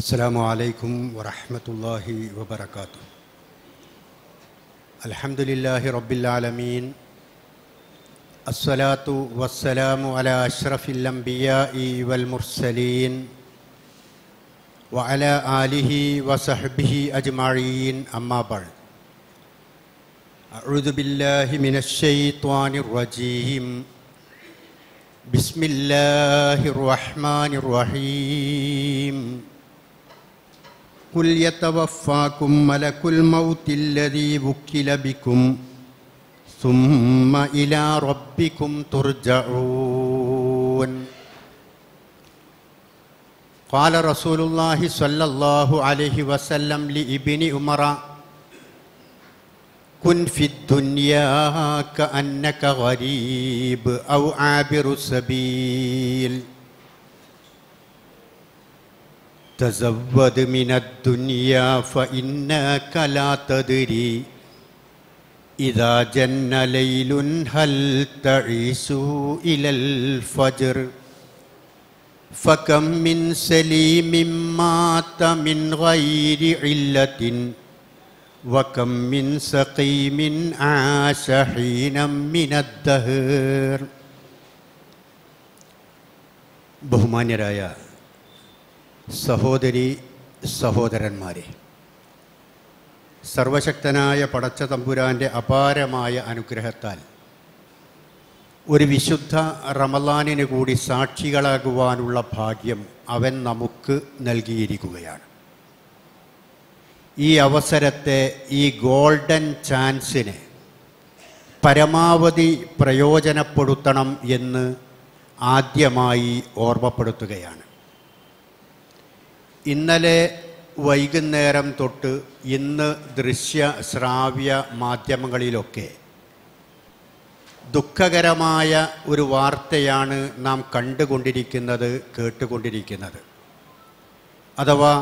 السلام عليكم ورحمة الله وبركاته. الحمد لله رب العالمين. الصلاة والسلام على أشرف الأنبياء والمرسلين وعلى آله وصحبه أجمعين. أما بعد، أعوذ بالله من الشيطان الرجيم. بسم الله الرحمن الرحيم. قل يتوفاكم ملك الموت الذي وكل بكم ثم إلى ربكم ترجعون. قال رسول الله صلى الله عليه وسلم لابن عمر: كن في الدنيا كأنك غريب أو عابر سبيل. تزود من الدنيا فإنك لا تدري إذا جن ليل هل تعيش إلى الفجر. فكم من سليم مات من غير علة وكم من سقيم عاش حينا من الدهر. ബഹുമാന്യരായ സഹോദരി സഹോദരന്മാരെ, സർവശക്തനായ പടച്ച തമ്പുരാൻ്റെ അപാരമായ അനുഗ്രഹത്താൽ ഒരു വിശുദ്ധ റമളാനിന് കൂടി സാക്ഷികളാകുവാനുള്ള ഭാഗ്യം അവൻ നമുക്ക് നൽകിയിരിക്കുകയാണ്. ഈ അവസരത്തെ, ഈ ഗോൾഡൻ ചാൻസിനെ പരമാവധി പ്രയോജനപ്പെടുത്തണം എന്ന് ആദ്യമായി ഓർമ്മപ്പെടുത്തുകയാണ്. ഇന്നലെ വൈകുന്നേരം തൊട്ട് ഇന്ന് ദൃശ്യ ശ്രാവ്യ മാധ്യമങ്ങളിലൊക്കെ ദുഃഖകരമായ ഒരു വാർത്തയാണ് നാം കണ്ടുകൊണ്ടിരിക്കുന്നത്, കേട്ടുകൊണ്ടിരിക്കുന്നത്. അഥവാ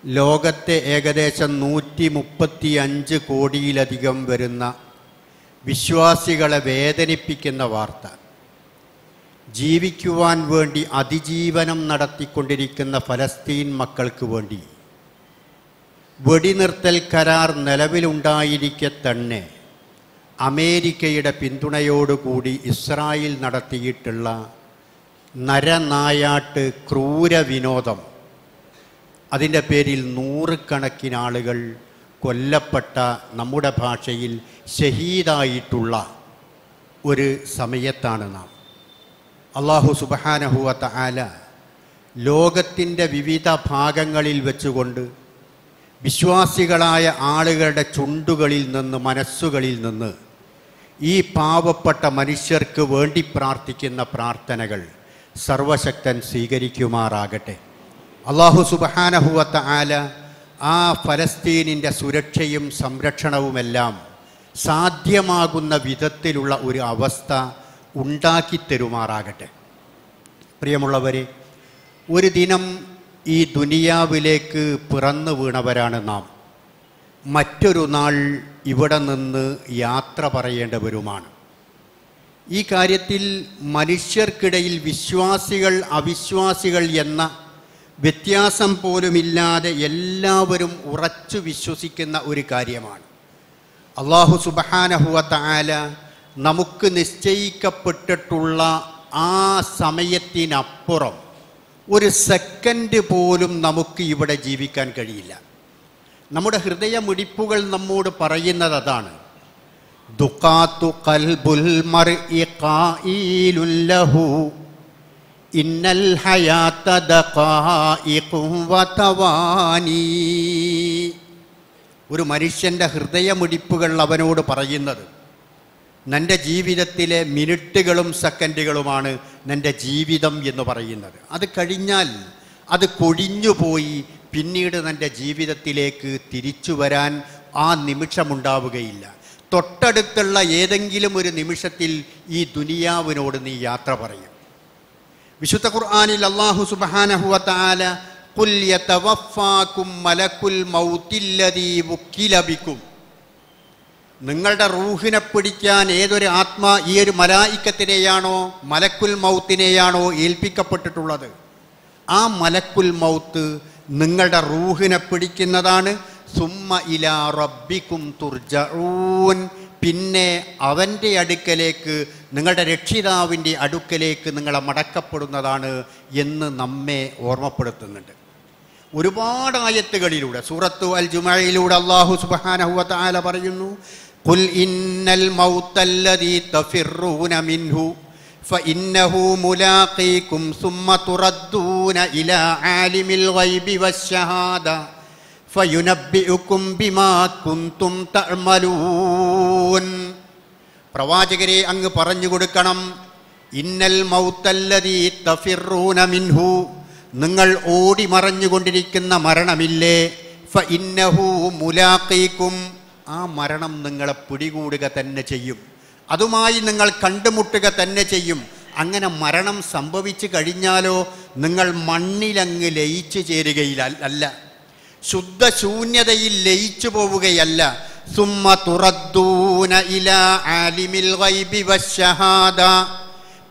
ലോകത്തെ ഏകദേശം 135 കോടിയിലധികം വരുന്ന വിശ്വാസികളെ വേദനിപ്പിക്കുന്ന വാർത്ത. ജീവിക്കുവാൻ വേണ്ടി അതിജീവനം നടത്തിക്കൊണ്ടിരിക്കുന്ന ഫലസ്തീൻ മക്കൾക്ക് വേണ്ടി വെടിനിർത്തൽ കരാർ നിലവിലുണ്ടായിരിക്കെ തന്നെ അമേരിക്കയുടെ പിന്തുണയോടുകൂടി ഇസ്രായേൽ നടത്തിയിട്ടുള്ള നരനായാട്ട് ക്രൂരവിനോദം, അതിൻ്റെ പേരിൽ നൂറുകണക്കിന് ആളുകൾ കൊല്ലപ്പെട്ട, നമ്മുടെ ഭാഷയിൽ ഷഹീദായിട്ടുള്ള ഒരു സമയത്താണ് നാം. അല്ലാഹു സുബ്ഹാനഹു വ തആല ലോകത്തിൻ്റെ വിവിധ ഭാഗങ്ങളിൽ വെച്ചുകൊണ്ട് വിശ്വാസികളായ ആളുകളുടെ ചുണ്ടുകളിൽ നിന്ന്, മനസ്സുകളിൽ നിന്ന് ഈ പാവപ്പെട്ട മനുഷ്യർക്ക് വേണ്ടി പ്രാർത്ഥിക്കുന്ന പ്രാർത്ഥനകൾ സർവശക്തൻ സ്വീകരിക്കുമാറാകട്ടെ. അല്ലാഹു സുബ്ഹാനഹു വ തആല ആ ഫലസ്തീനിൻ്റെ സുരക്ഷയും സംരക്ഷണവുമെല്ലാം സാധ്യമാകുന്ന വിധത്തിലുള്ള ഒരു അവസ്ഥ ഉണ്ടാക്കിത്തരുമാറാകട്ടെ. പ്രിയമുള്ളവരെ, ഒരു ദിനം ഈ ദുനിയാവിലേക്ക് പിറന്നു വീണവരാണ് നാം. മറ്റൊരു നാൾ ഇവിടെ നിന്ന് യാത്ര പറയേണ്ടവരുമാണ്. ഈ കാര്യത്തിൽ മനുഷ്യർക്കിടയിൽ വിശ്വാസികൾ അവിശ്വാസികൾ എന്ന വ്യത്യാസം പോലുമില്ലാതെ എല്ലാവരും ഉറച്ചു വിശ്വസിക്കുന്ന ഒരു കാര്യമാണ്. അല്ലാഹു സുബ്ഹാനഹു വ തആല നമുക്ക് നിശ്ചയിക്കപ്പെട്ടിട്ടുള്ള ആ സമയത്തിനപ്പുറം ഒരു സെക്കൻഡ് പോലും നമുക്ക് ഇവിടെ ജീവിക്കാൻ കഴിയില്ല. നമ്മുടെ ഹൃദയമിടിപ്പുകൾ നമ്മോട് പറയുന്നത് അതാണ്. ദുഖാതു ഖൽബുൽ മർഇ ഖായിലുൻ ലഹു ഇന്നൽ ഹയാത ദഖായിഖു വ തവാനി. ഒരു മനുഷ്യൻ്റെ ഹൃദയമിടിപ്പുകൾ അവനോട് പറയുന്നത്, നിൻ്റെ ജീവിതത്തിലെ മിനിറ്റുകളും സെക്കൻഡുകളുമാണ് നിൻ്റെ ജീവിതം എന്ന് പറയുന്നത്. അത് കഴിഞ്ഞാൽ അത് കൊഴിഞ്ഞുപോയി, പിന്നീട് നിൻ്റെ ജീവിതത്തിലേക്ക് തിരിച്ചു വരാൻ ആ നിമിഷമുണ്ടാവുകയില്ല. തൊട്ടടുത്തുള്ള ഏതെങ്കിലും ഒരു നിമിഷത്തിൽ ഈ ദുനിയാവിനോട് നീ യാത്ര പറയും. വിശുദ്ധ ഖുർആനിൽ അല്ലാഹു സുബ്ഹാനഹു വ തആല ഖുൽ യതവഫാകും മലക്കുൽ മൗത്തില്ലദീ വുക്കില ബികും, നിങ്ങളുടെ റൂഹിനെ പിടിക്കാൻ ഏതൊരു ആത്മാ ഈ ഒരു മലായിക്കത്തിനെയാണോ മലക്കുൽ മൗത്തിനെയാണോ ഏൽപ്പിക്കപ്പെട്ടിട്ടുള്ളത്, ആ മലക്കുൽ മൗത്ത് നിങ്ങളുടെ റൂഹിനെ പിടിക്കുന്നതാണ്. സുമ്മ ഇലാ റബ്ബിക്കും തുർജഊൻ, പിന്നെ അവൻ്റെ അടുക്കലേക്ക്, നിങ്ങളുടെ രക്ഷിതാവിൻ്റെ അടുക്കലേക്ക് നിങ്ങളെ മടക്കപ്പെടുന്നതാണ് എന്ന് നമ്മെ ഓർമ്മപ്പെടുത്തുന്നുണ്ട്. ഒരുപാട് ആയത്തുകളിലൂടെ സൂറത്തു അൽ ജുമഅയിലൂടെ അല്ലാഹു സുബ്ഹാനഹു വ തആല പറയുന്നു, ഖുൽ ഇന്നൽ മൗതല്ലദീ തഫിറൂന മിൻഹു ഫഇന്നഹു മുലാഖീകും സുമ്മ തുറദ്ദൂന ഇലാ ആലിമിൽ ഗൈബി വശ്ശഹാദ ഫയുനബ്ബിഉകും ബിമാ കുൻതും തഅമലൂൻ. പ്രവാചകരെ അങ്ങ് പറഞ്ഞു കൊടുക്കണം, ഇന്നൽ മൗതല്ലദീ തഫിറൂന മിൻഹു, നിങ്ങൾ ഓടി മറഞ്ഞുകൊണ്ടിരിക്കുന്ന മരണമില്ലേ, ഫഇന്നഹു മുലാഖീകും, ആ മരണം നിങ്ങളെ പിടികൂടുക തന്നെ ചെയ്യും, അതുമായി നിങ്ങൾ കണ്ടുമുട്ടുക തന്നെ ചെയ്യും. അങ്ങനെ മരണം സംഭവിച്ചു കഴിഞ്ഞാലോ നിങ്ങൾ മണ്ണിലങ്ങ് ലയിച്ചു ചേരുകയില്ല, ശുദ്ധശൂന്യതയിൽ ലയിച്ചു പോവുകയല്ല. സുമ്മ തുറദ്ദൂന ഇലാ ആലിമിൽ ഗൈബി വശ്ശഹാദ,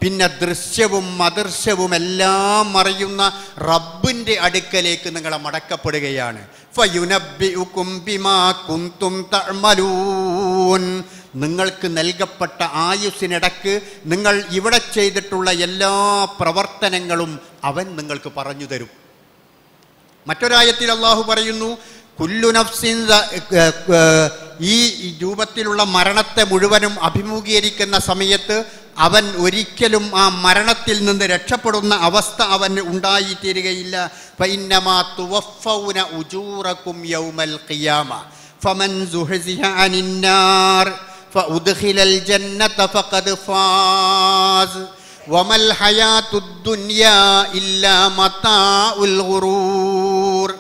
പിന്നെ ദൃശ്യവും അദൃശ്യവും എല്ലാം അറിയുന്ന റബ്ബിൻ്റെ അടുക്കലേക്ക് നിങ്ങളെ മടക്കപ്പെടുകയാണ്. ഫയുനബ്ബിഉകും ബിമാ കുൻതും തഅമലൂൻ, നിങ്ങൾക്ക് നൽകപ്പെട്ട ആയുസ്സിനിടക്ക് നിങ്ങൾ ഇവിടെ ചെയ്തിട്ടുള്ള എല്ലാ പ്രവർത്തനങ്ങളും അവൻ നിങ്ങൾക്ക് പറഞ്ഞു തരും. മറ്റൊരായത്തിൽ അല്ലാഹു പറയുന്നു, കുല്ലു നഫ്സിൻ, ഈ രൂപത്തിലുള്ള മരണത്തെ മുഴുവനും അഭിമുഖീകരിക്കുന്ന സമയത്ത് അവൻ ഒരിക്കലും ആ മരണത്തിൽ നിന്ന് രക്ഷപ്പെടുന്ന അവസ്ഥ അവന് ഉണ്ടായിത്തീരുകയില്ല. ഫഇന്നമാ തുവഫൗന ഉജൂറകും യൗമൽ ഖിയാമ ഫമൻ സുഹ്സിഹ അനിന്നാർ ഫഉദ്ഖിലൽ ജന്നത ഫഖദ് ഫാസ് വമൽ ഹയാത്തുദ് ദുനിയാ ഇല്ലാ മതാഉൽ ഗുറൂർ.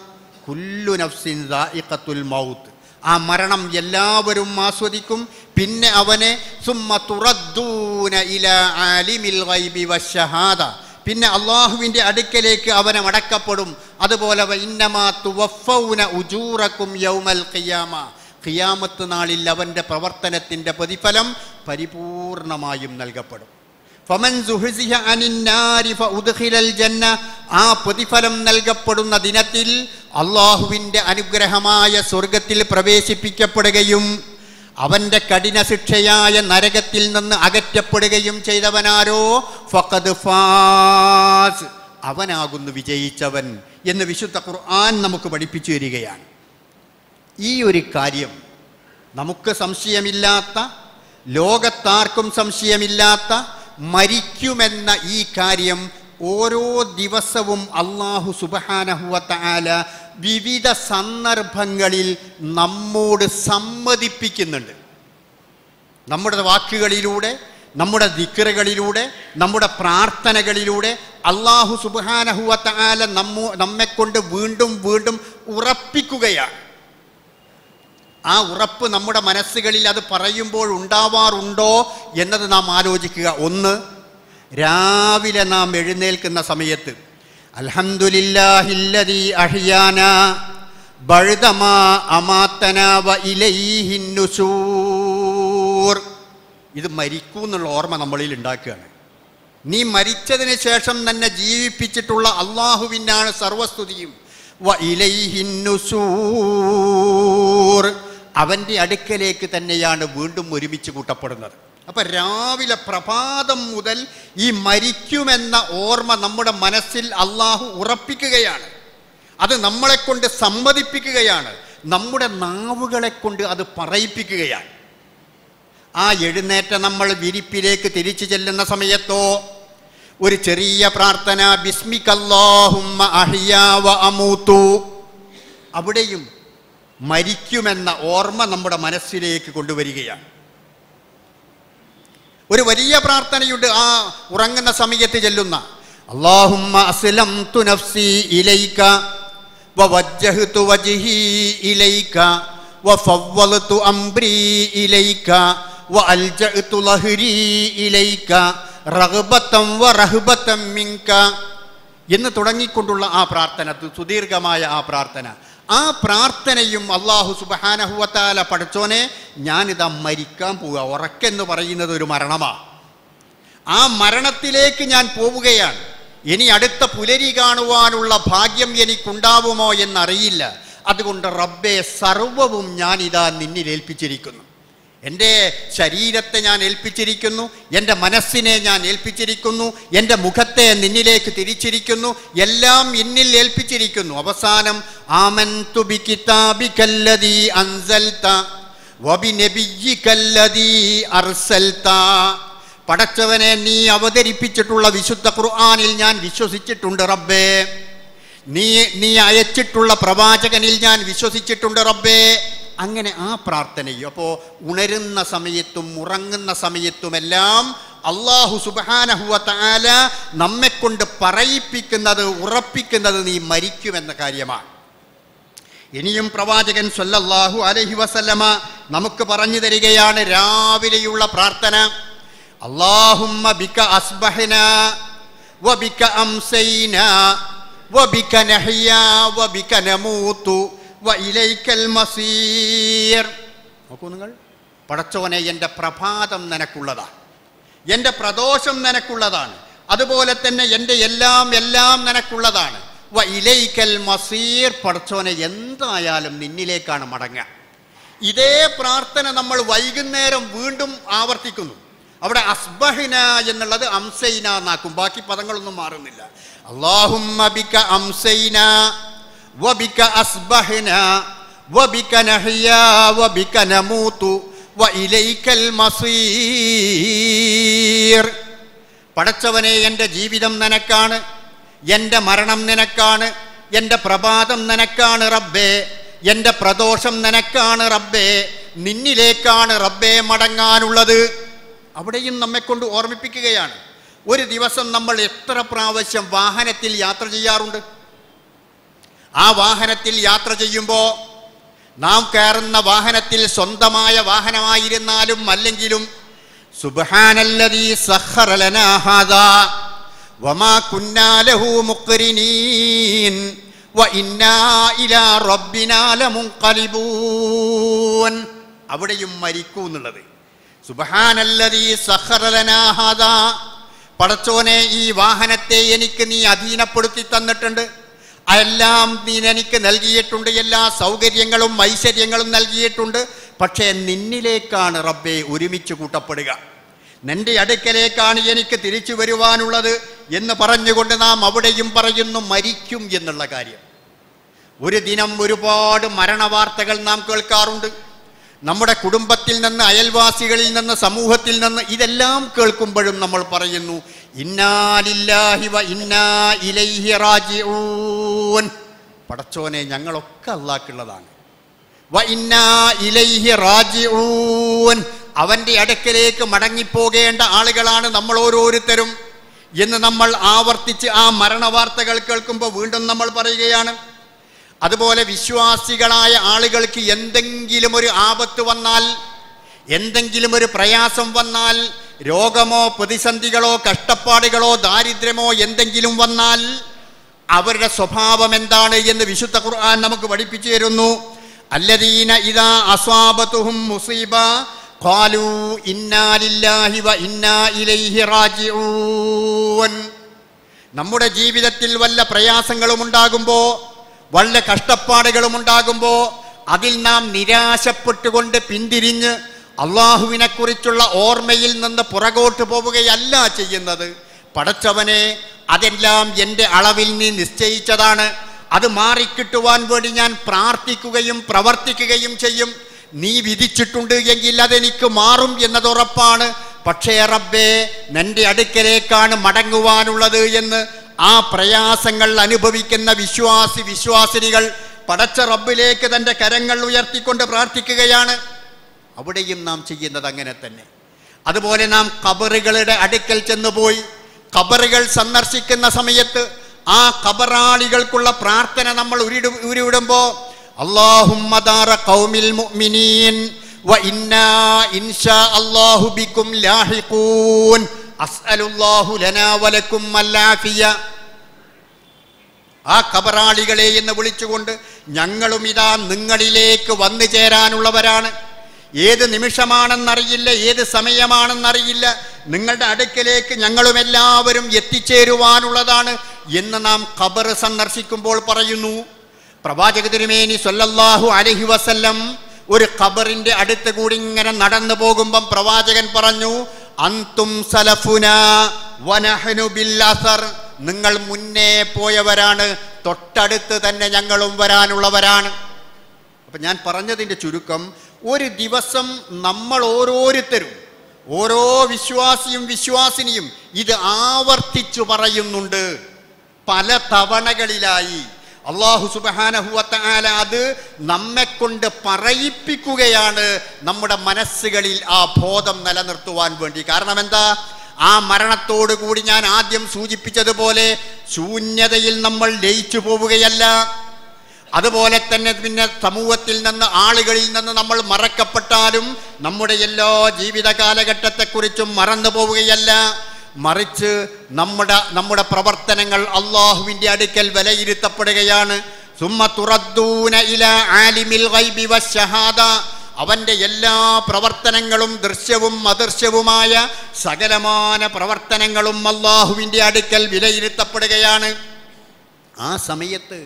കുല്ലു നഫ്സിൻ ദാഇഖത്തുൽ മൗത്ത്, ആ മരണം എല്ലാവരും ആസ്വദിക്കും. പിന്നെ അവനെ സുമ്മ തുറദ്ദൂന ഇലാ ആലിമിൽ ഗൈബി വശ്ശഹാദ, പിന്നെ അള്ളാഹുവിൻ്റെ അടുക്കലേക്ക് അവനെ മടക്കപ്പെടും. അതുപോലെ ഇന്നമാ തുവഫൗന ഉജൂറകും യൗമൽ ഖിയാമ, ഖിയാമത്ത് നാളിൽ അവൻ്റെ പ്രവർത്തനത്തിൻ്റെ പ്രതിഫലം പരിപൂർണമായും നൽകപ്പെടും. ഫമൻ സുഹ്സിഹ അനിന്നാരി ഫഉദ്ഖിലൽ ജന്ന, ആ പ്രതിഫലം നൽകപ്പെടുന്ന ദിനത്തിൽ അള്ളാഹുവിൻ്റെ അനുഗ്രഹമായ സ്വർഗത്തിൽ പ്രവേശിപ്പിക്കപ്പെടുകയും അവൻ്റെ കഠിന ശിക്ഷയായ നരകത്തിൽ നിന്ന് അകറ്റപ്പെടുകയും ചെയ്തവനാരോ ഫഖദ് ഫാസ്, അവനാകുന്നു വിജയിച്ചവൻ എന്ന് വിശുദ്ധ ഖുർആൻ നമുക്ക് പഠിപ്പിച്ചു തരികയാണ്. ഈ ഒരു കാര്യം നമുക്ക് സംശയമില്ലാത്ത, ലോകത്താർക്കും സംശയമില്ലാത്ത, മരിക്കുമെന്ന ഈ കാര്യം ഓരോ ദിവസവും അല്ലാഹു സുബ്ഹാനഹു വ തആല വിവിധ സന്ദർഭങ്ങളിൽ നമ്മോട് സമ്മതിപ്പിക്കുന്നുണ്ട്. നമ്മുടെ വാക്കുകളിലൂടെ, നമ്മുടെ ദിക്റുകളിലൂടെ, നമ്മുടെ പ്രാർത്ഥനകളിലൂടെ അല്ലാഹു സുബ്ഹാനഹു വ തആല നമ്മെക്കൊണ്ട് വീണ്ടും വീണ്ടും ഉറപ്പിക്കുകയാണ്. ആ ഉറപ്പ് നമ്മുടെ മനസ്സുകളിൽ അത് പറയുമ്പോൾ ഉണ്ടാവാറുണ്ടോ എന്നത് നാം ആലോചിക്കുക. ഒന്ന്, രാവിലെ നാം എഴുന്നേൽക്കുന്ന സമയത്ത് അൽഹംദുലില്ലാഹില്ലദീ അഹ്യാനാ ബഅദമാ അമാതനാ വ ഇലൈഹിൻ നുശൂർ, ഇത് മരിക്കൂ എന്നുള്ള ഓർമ്മ നമ്മളിൽ ഉണ്ടാക്കുകയാണ്. നീ മരിച്ചതിന് ശേഷം തന്നെ ജീവിപ്പിച്ചിട്ടുള്ള അള്ളാഹുവിനാണ് സർവസ്തുതിയും. വ ഇലൈഹിൻ നുശൂർ, അവൻ്റെ അടുക്കലേക്ക് തന്നെയാണ് വീണ്ടും ഒരുമിച്ച് കൂട്ടപ്പെടുന്നത്. അപ്പം രാവിലെ പ്രഭാതം മുതൽ ഈ മരിക്കുമെന്ന ഓർമ്മ നമ്മുടെ മനസ്സിൽ അള്ളാഹു ഉറപ്പിക്കുകയാണ്. അത് നമ്മളെ കൊണ്ട് സമ്മതിപ്പിക്കുകയാണ്, നമ്മുടെ നാവുകളെ കൊണ്ട് അത് പറയിപ്പിക്കുകയാണ്. ആ എഴുന്നേറ്റ നമ്മൾ വിരിപ്പിലേക്ക് തിരിച്ചു ചെല്ലുന്ന സമയത്തോ ഒരു ചെറിയ പ്രാർത്ഥന, ബിസ്മികല്ലാഹുമ്മ അഹ്യാ വ അമൂതു, അവിടെയും മരിക്കുമെന്ന ഓർമ്മ നമ്മുടെ മനസ്സിലേക്ക് കൊണ്ടുവരികയാണ്. ഒരു വലിയ പ്രാർത്ഥനയുണ്ട് ആ ഉറങ്ങുന്ന സമയത്ത് ചെല്ലുന്ന, അല്ലാഹുമ്മ അസ്ലംതു നഫ്സി ഇലൈക വവജ്ജഹ്തു വജ്ഹി ഇലൈക വഫവ്വൽതു അംരി ഇലൈക വഅൽജഅതു ലഹ്രി ഇലൈക റഗ്ബതൻ വറഹ്ബതൻ മിൻക എന്ന് തുടങ്ങിക്കൊണ്ടുള്ള ആ പ്രാർത്ഥന, സുദീർഘമായ ആ പ്രാർത്ഥന. ആ പ്രാർത്ഥനയും അല്ലാഹു സുബ്ഹാനഹു വ തആല, പടച്ചോനെ ഞാനിതാ മരിക്കാൻ പോവുക, ഉറക്കെന്ന് പറയുന്നത് ഒരു മരണമാണ്, ആ മരണത്തിലേക്ക് ഞാൻ പോവുകയാണ്, ഇനി അടുത്ത പുലരി കാണുവാനുള്ള ഭാഗ്യം എനിക്കുണ്ടാവുമോ എന്നറിയില്ല. അതുകൊണ്ട് റബ്ബേ, സർവവും ഞാനിതാ നിന്നിൽ ഏൽപ്പിച്ചിരിക്കുന്നു. എൻ്റെ ശരീരത്തെ ഞാൻ ഏൽപ്പിച്ചിരിക്കുന്നു, എൻ്റെ മനസ്സിനെ ഞാൻ ഏൽപ്പിച്ചിരിക്കുന്നു, എൻ്റെ മുഖത്തെ നിന്നിലേക്ക് തിരിച്ചിരിക്കുന്നു, എല്ലാം എന്നിൽ ഏൽപ്പിച്ചിരിക്കുന്നു. അവസാനം ആമൻതു ബികിതാബികല്ലദീ അൻസൽത വബിനബിയ്യികല്ലദീ അർസൽത. പടച്ചവനെ, നീ അവതരിപ്പിച്ചിട്ടുള്ള വിശുദ്ധ ഖുർആനിൽ ഞാൻ വിശ്വസിച്ചിട്ടുണ്ട് റബ്ബേ. നീ അയച്ചിട്ടുള്ള പ്രവാചകനിൽ ഞാൻ വിശ്വസിച്ചിട്ടുണ്ട് റബ്ബേ. അങ്ങനെ ആ പ്രാർത്ഥനയും അപ്പോൾ ഉണരുന്ന സമയത്തും ഉറങ്ങുന്ന സമയത്തുമെല്ലാം അല്ലാഹു സുബ്ഹാനഹു വ തആല നമ്മെക്കൊണ്ട് പറയിപ്പിക്കുന്നത്, ഉറപ്പിക്കുന്നത് നീ മരിക്കുമെന്ന കാര്യമാണ്. ഇനിയും പ്രവാചകൻ സ്വല്ലല്ലാഹു അലൈഹി വസല്ലമ നമുക്ക് പറഞ്ഞു തരികയാണ് രാവിലെയുള്ള പ്രാർത്ഥന. അല്ലാഹുമ്മ ബിക അസ്ബഹ്നാ വബിക അംസൈനാ വബിക നഹ്യാ വബിക നമൂതു വഇലൈക്കൽ മസീർ. നോക്കൂ നിങ്ങൾ, പടച്ചവനെ, എൻ്റെ പ്രഭാതം നിനക്കുള്ളതാണ്, എൻ്റെ പ്രദോഷം നിനക്കുള്ളതാണ്, അതുപോലെ തന്നെ എൻ്റെ എല്ലാം നിനക്കുള്ളതാണ്. വഇലൈക്കൽ മസീർ, പടച്ചവനെ, എന്തായാലും നിന്നിലേക്കാണ് മടങ്ങുക. ഇതേ പ്രാർത്ഥന നമ്മൾ വൈകുന്നേരം വീണ്ടും ആവർത്തിക്കുന്നു. അവിടെ അസ്ബഹ്ന എന്നുള്ളത് അംസൈന എന്നാക്കും, ബാക്കി പദങ്ങളൊന്നും മാറുന്നില്ല. അല്ലാഹുമ്മ ബിക അംസൈന വബിക അസ്ബഹ്ന വബിക നഹ്യാ വബിക നമൂതു വഇലൈക്കൽ മസീർ. പടച്ചവനെ, എൻ്റെ ജീവിതം നിനക്കാണ്, എൻ്റെ മരണം നിനക്കാണ്, എൻ്റെ പ്രഭാതം നിനക്കാണ് റബ്ബേ, എൻ്റെ പ്രദോഷം നിനക്കാണ് റബ്ബേ, നിന്നിലേക്കാണ് റബ്ബേ മടങ്ങാനുള്ളത്. അവിടെയും നമ്മെക്കൊണ്ട് ഓർമ്മിപ്പിക്കുകയാണ്. ഒരു ദിവസം നമ്മൾ എത്ര പ്രാവശ്യം വാഹനത്തിൽ യാത്ര ചെയ്യാറുണ്ട്? ആ വാഹനത്തിൽ യാത്ര ചെയ്യുമ്പോൾ നാം കയറുന്ന വാഹനത്തിൽ സ്വന്തമായ വാഹനമായിരുന്നാലും അല്ലെങ്കിലും സുബ്ഹാനല്ലദീ സഖറ ലനാ ഹാദാ വമാ കുന്നാ ലഹു മുഖ്രിനീൻ വഇന്നാ ഇലാ റബ്ബിനാ ലമുൻഖലിബൂൻ. അവിടെയും മരിക്കൂ എന്നുള്ളത്. സുബ്ഹാനല്ലദീ സഖറ ലനാ ഹാദാ, പടച്ചോനെ, ഈ വാഹനത്തെ എനിക്ക് നീ അധീനപ്പെടുത്തി തന്നിട്ടുണ്ട്, എല്ലാം നീ എനിക്ക് നൽകിയിട്ടുണ്ട്, എല്ലാ സൗകര്യങ്ങളും ഐശ്വര്യങ്ങളും നൽകിയിട്ടുണ്ട്. പക്ഷേ നിന്നിലേക്കാണ് റബ്ബേ ഒരുമിച്ച് കൂട്ടപ്പെടുക, നിന്റെ അടുക്കലേക്കാണ് എനിക്ക് തിരിച്ചു വരുവാനുള്ളത് എന്ന് പറഞ്ഞുകൊണ്ട് നാം അവിടെയും പറയുന്നു മരിക്കും എന്നുള്ള കാര്യം. ഒരു ദിനം ഒരുപാട് മരണവാർത്തകൾ നാം കേൾക്കാറുണ്ട്. നമ്മുടെ കുടുംബത്തിൽ നിന്ന്, അയൽവാസികളിൽ നിന്ന്, സമൂഹത്തിൽ നിന്ന്, ഇതെല്ലാം കേൾക്കുമ്പോഴും നമ്മൾ പറയുന്നു ഇന്നാ ലില്ലാഹി വ ഇന്നാ ഇലൈഹി റാജിഊൻ. പടച്ചോനെ, ഞങ്ങളൊക്കെ അല്ലാഹുള്ളതാണ്. വ ഇന്നാ ഇലൈഹി റാജിഊൻ, അവൻ്റെ അടുക്കലേക്ക് മടങ്ങിപ്പോകേണ്ട ആളുകളാണ് നമ്മൾ ഓരോരുത്തരും എന്ന് നമ്മൾ ആവർത്തിച്ച് ആ മരണവാർത്തകൾ കേൾക്കുമ്പോൾ വീണ്ടും നമ്മൾ പറയുകയാണ്. അതുപോലെ വിശ്വാസികളായ ആളുകൾക്ക് എന്തെങ്കിലും ഒരു ആപത്ത് വന്നാൽ, എന്തെങ്കിലും ഒരു പ്രയാസം വന്നാൽ, രോഗമോ പ്രതിസന്ധികളോ കഷ്ടപ്പാടുകളോ ദാരിദ്ര്യമോ എന്തെങ്കിലും വന്നാൽ അവരുടെ സ്വഭാവം എന്താണ് എന്ന് വിശുദ്ധ ഖുർആൻ നമുക്ക് പഠിപ്പിച്ചു തരുന്നു. അല്ലദീന ഇദാ അസ്വാബതുഹും മുസീബ ഖാലൂ ഇന്നാ ലില്ലാഹി വ ഇന്നാ ഇലൈഹി റാജിഊൻ. നമ്മുടെ ജീവിതത്തിൽ വല്ല പ്രയാസങ്ങളും ഉണ്ടാകുമ്പോൾ, വല്ല കഷ്ടപ്പാടുകളും ഉണ്ടാകുമ്പോൾ അതിൽ നാം നിരാശപ്പെട്ടുകൊണ്ട് പിന്തിരിഞ്ഞ് അള്ളാഹുവിനെ കുറിച്ചുള്ള ഓർമ്മയിൽ നിന്ന് പുറകോട്ട് പോവുകയല്ല ചെയ്യുന്നത്. പടച്ചവനെ, അതെല്ലാം എൻ്റെ അളവിൽ നീ നിശ്ചയിച്ചതാണ്, അത് മാറിക്കിട്ടുവാൻ വേണ്ടി ഞാൻ പ്രാർത്ഥിക്കുകയും പ്രവർത്തിക്കുകയും ചെയ്യും. നീ വിധിച്ചിട്ടുണ്ട് എങ്കിൽ അതെനിക്ക് മാറും എന്നതുറപ്പാണ്. പക്ഷേ റബ്ബേ, നിന്റെ അടുക്കലേക്കാണ് മടങ്ങുവാനുള്ളത് എന്ന് ആ പ്രയാസങ്ങൾ അനുഭവിക്കുന്ന വിശ്വാസിനികൾ പടച്ച റബ്ബിലേക്ക് തൻ്റെ കരങ്ങൾ ഉയർത്തിക്കൊണ്ട് പ്രാർത്ഥിക്കുകയാണ്. അവിടെയും നാം ചെയ്യുന്നത് അങ്ങനെ തന്നെ. അതുപോലെ നാം ഖബറുകളുടെ അടുക്കൽ ചെന്നുപോയി ഖബറുകൾ സന്ദർശിക്കുന്ന സമയത്ത് ആ ഖബറാളികൾക്കുള്ള പ്രാർത്ഥന നമ്മൾ ഉരുവിടുമ്പോൾ അല്ലാഹുമ്മ ദാറ ഖൗമിൽ മുഅ്മിനീൻ വ ഇന്നാ ഇൻഷാ അല്ലാഹു ബികും ലാഹിഖൂൻ അസ്അലുല്ലാഹു ലനാ വലക്കും അൽആഫിയ. ആ ഖബറാളികളെ എന്ന് വിളിച്ചുകൊണ്ട് ഞങ്ങളും ഇതാ നിങ്ങളിലേക്ക് വന്നു ചേരാനുള്ളവരാണ്. ഏത് നിമിഷമാണെന്നറിയില്ല, ഏത് സമയമാണെന്നറിയില്ല, നിങ്ങളുടെ അടുക്കലേക്ക് ഞങ്ങളും എല്ലാവരും എത്തിച്ചേരുവാനുള്ളതാണ് എന്ന് നാം ഖബർ സന്ദർശിക്കുമ്പോൾ പറയുന്നു. പ്രവാചക തിരുമേനി സ്വല്ലല്ലാഹു അലൈഹി വസല്ലം ഒരു ഖബറിന്റെ അടുത്ത് കൂടി ഇങ്ങനെ നടന്നു പോകുമ്പം പ്രവാചകൻ പറഞ്ഞു, അന്തും സലഫുനാ വനഹ്നു ബിൽ അസർ, നിങ്ങൾ മുന്നേ പോയവരാണ്, തൊട്ടടുത്ത് തന്നെ ഞങ്ങളും വരാനുള്ളവരാണ്. അപ്പം ഞാൻ പറഞ്ഞതിൻ്റെ ചുരുക്കം, ഒരു ദിവസം നമ്മൾ ഓരോരുത്തരും, ഓരോ വിശ്വാസിയും വിശ്വാസിനിയും ഇത് ആവർത്തിച്ചു പറയുന്നുണ്ട് പല തവണകളിലായി. അല്ലാഹു സുബ്ഹാനഹു വ തആല അത് നമ്മെക്കൊണ്ട് പറയിപ്പിക്കുകയാണ്, നമ്മുടെ മനസ്സുകളിൽ ആ ബോധം നിലനിർത്തുവാൻ വേണ്ടി. കാരണം എന്താ? ആ മരണത്തോടു കൂടി ഞാൻ ആദ്യം സൂചിപ്പിച്ചതുപോലെ ശൂന്യതയിൽ നമ്മൾ ലയിച്ചു പോവുകയല്ല. അതുപോലെ തന്നെ പിന്നെ സമൂഹത്തിൽ നിന്ന്, ആളുകളിൽ നിന്ന് നമ്മൾ മറക്കപ്പെട്ടാലും നമ്മുടെ എല്ലാ ജീവിത കാലഘട്ടത്തെക്കുറിച്ചും മറന്നു പോവുകയല്ല. മറിച്ച് നമ്മുടെ പ്രവർത്തനങ്ങൾ അള്ളാഹുവിൻ്റെ അടുക്കൽ വിലയിരുത്തപ്പെടുകയാണ്. സുമ്മ തുറദ്ദൂന ഇലാ ആലിമിൽ ഗൈബി വശഹാദ, അവൻ്റെ എല്ലാ പ്രവർത്തനങ്ങളും ദൃശ്യവും അദൃശ്യവുമായ സകലമാന പ്രവർത്തനങ്ങളും അള്ളാഹുവിൻ്റെ അടുക്കൽ വിലയിരുത്തപ്പെടുകയാണ്. ആ സമയത്ത്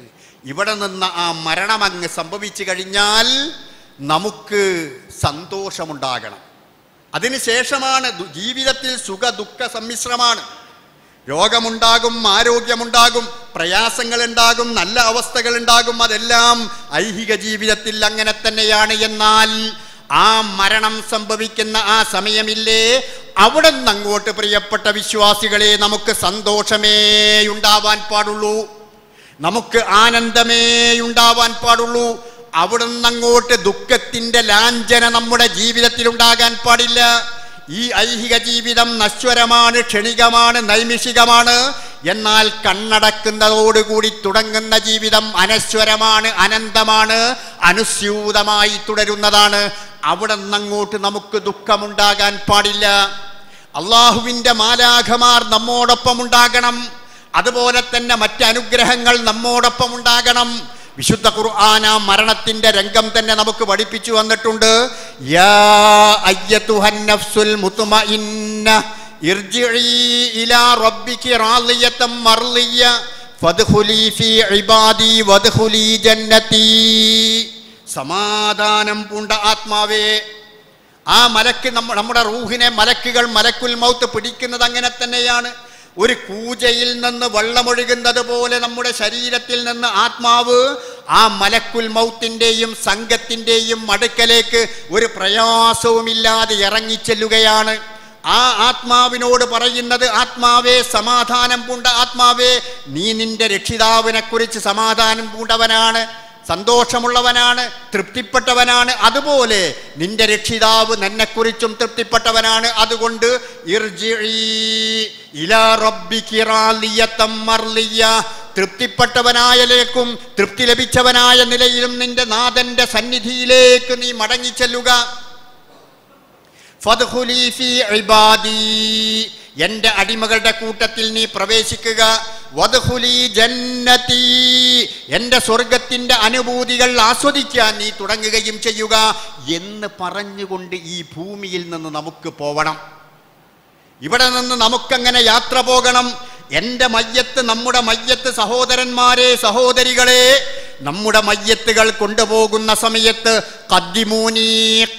ഇവിടെ നിന്ന് ആ മരണമങ്ങ് സംഭവിച്ചു കഴിഞ്ഞാൽ നമുക്ക് സന്തോഷമുണ്ടാകണം. അതിനുശേഷമാണ് ജീവിതത്തിൽ സുഖ ദുഃഖ സമ്മിശ്രമാണ്. രോഗമുണ്ടാകും, ആരോഗ്യമുണ്ടാകും, പ്രയാസങ്ങളുണ്ടാകും, നല്ല അവസ്ഥകളുണ്ടാകും. അതെല്ലാം ഐഹിക ജീവിതത്തിൽ അങ്ങനെ തന്നെയാണ്. എന്നാൽ ആ മരണം സംഭവിക്കുന്ന ആ സമയമില്ലേ, അവിടെ നിന്ന് അങ്ങോട്ട് പ്രിയപ്പെട്ട വിശ്വാസികളെ നമുക്ക് സന്തോഷമേ ഉണ്ടാവാൻ പാടുള്ളൂ, നമുക്ക് ആനന്ദമേ ഉണ്ടാവാൻ പാടുള്ളൂ. അവിടെ നിന്നങ്ങോട്ട് ദുഃഖത്തിൻ്റെ ലാഞ്ചന നമ്മുടെ ജീവിതത്തിൽ ഉണ്ടാകാൻ പാടില്ല. ഈ ഐഹിക ജീവിതം നശ്വരമാണ്, ക്ഷണികമാണ്, നൈമിഷികമാണ്. എന്നാൽ കണ്ണടക്കുന്നതോടുകൂടി തുടങ്ങുന്ന ജീവിതം അനശ്വരമാണ്, അനന്തമാണ്, അനുസ്യൂതമായി തുടരുന്നതാണ്. അവിടെ നിന്നങ്ങോട്ട് നമുക്ക് ദുഃഖമുണ്ടാകാൻ പാടില്ല. അള്ളാഹുവിൻ്റെ മാലാഖമാർ നമ്മോടൊപ്പം ഉണ്ടാകണം. അതുപോലെ തന്നെ മറ്റ് അനുഗ്രഹങ്ങൾ നമ്മോടൊപ്പം ഉണ്ടാകണം. വിശുദ്ധ ഖുർആൻ ആ മരണത്തിന്റെ രംഗം തന്നെ നമുക്ക് പഠിപ്പിച്ചു വന്നിട്ടുണ്ട്. യാ അയ്യതുഹൻ നഫ്സുൽ മുത്മഇന്ന ഇർജിഇ ഇലാ റബ്ബികി റാളിയതൻ മർളിയ ഫദ്ഖുലി ഫീ ഇബാദി വദ്ഖുലി ജന്നതി. സമാധാനം പൂണ്ട ആത്മാവേ, ആ മലക്ക് നമ്മുടെ റൂഹിനെ മലക്കുകൾ മലക്കുൽ മൗത്ത് പിടിക്കുന്നത് അങ്ങനെ തന്നെയാണ്. ഒരു കൂജയിൽ നിന്ന് വെള്ളമൊഴുകുന്നത് പോലെ നമ്മുടെ ശരീരത്തിൽ നിന്ന് ആത്മാവ് ആ മലക്കുൽ മൗത്തിൻ്റെയും സംഘത്തിൻ്റെയും അടുക്കലേക്ക് ഒരു പ്രയാസവുമില്ലാതെ ഇറങ്ങിച്ചെല്ലുകയാണ്. ആ ആത്മാവിനോട് പറയുന്നത്, ആത്മാവേ, സമാധാനം പൂണ്ട ആത്മാവേ, നീ നിന്റെ രക്ഷിതാവിനെ കുറിച്ച് സമാധാനം പൂണ്ടവനാണ്, സന്തോഷമുള്ളവനാണ്, തൃപ്തിപ്പെട്ടവനാണ്. അതുപോലെ നിന്റെ രക്ഷിതാവ് നിന്നെക്കുറിച്ചും തൃപ്തിപ്പെട്ടവനാണ്. അതുകൊണ്ട് ഇർജിഇ ഇലാ റബ്ബികി റാളിയതൻ മർളിയ, തൃപ്തിപ്പെട്ടവനായലേക്കും തൃപ്തി ലഭിച്ചവനായ നിലയിലും നിന്റെ നാഥന്റെ സന്നിധിയിലേക്ക് നീ മടങ്ങിച്ചെല്ലുക. ഫദ്ഖുലി ഫീ ഇബാദി, എൻ്റെ അടിമകളുടെ കൂട്ടത്തിൽ നീ പ്രവേശിക്കുക. വദ്ഖുലി ജന്നതി, എൻ്റെ സ്വർഗത്തിൻ്റെ അനുഭൂതികൾ ആസ്വദിക്കാൻ നീ തുടങ്ങുകയും ചെയ്യുക എന്ന് പറഞ്ഞുകൊണ്ട് ഈ ഭൂമിയിൽ നിന്ന് നമുക്ക് പോവണം. ഇവിടെ നിന്ന് നമുക്കങ്ങനെ യാത്ര പോകണം. എൻ്റെ മയ്യത്ത്, നമ്മുടെ മയ്യത്ത്, സഹോദരന്മാരെ, സഹോദരികളെ, നമ്മുടെ മയ്യത്തുകൾ കൊണ്ടുപോകുന്ന സമയത്ത് ഖദ്ദിമൂനി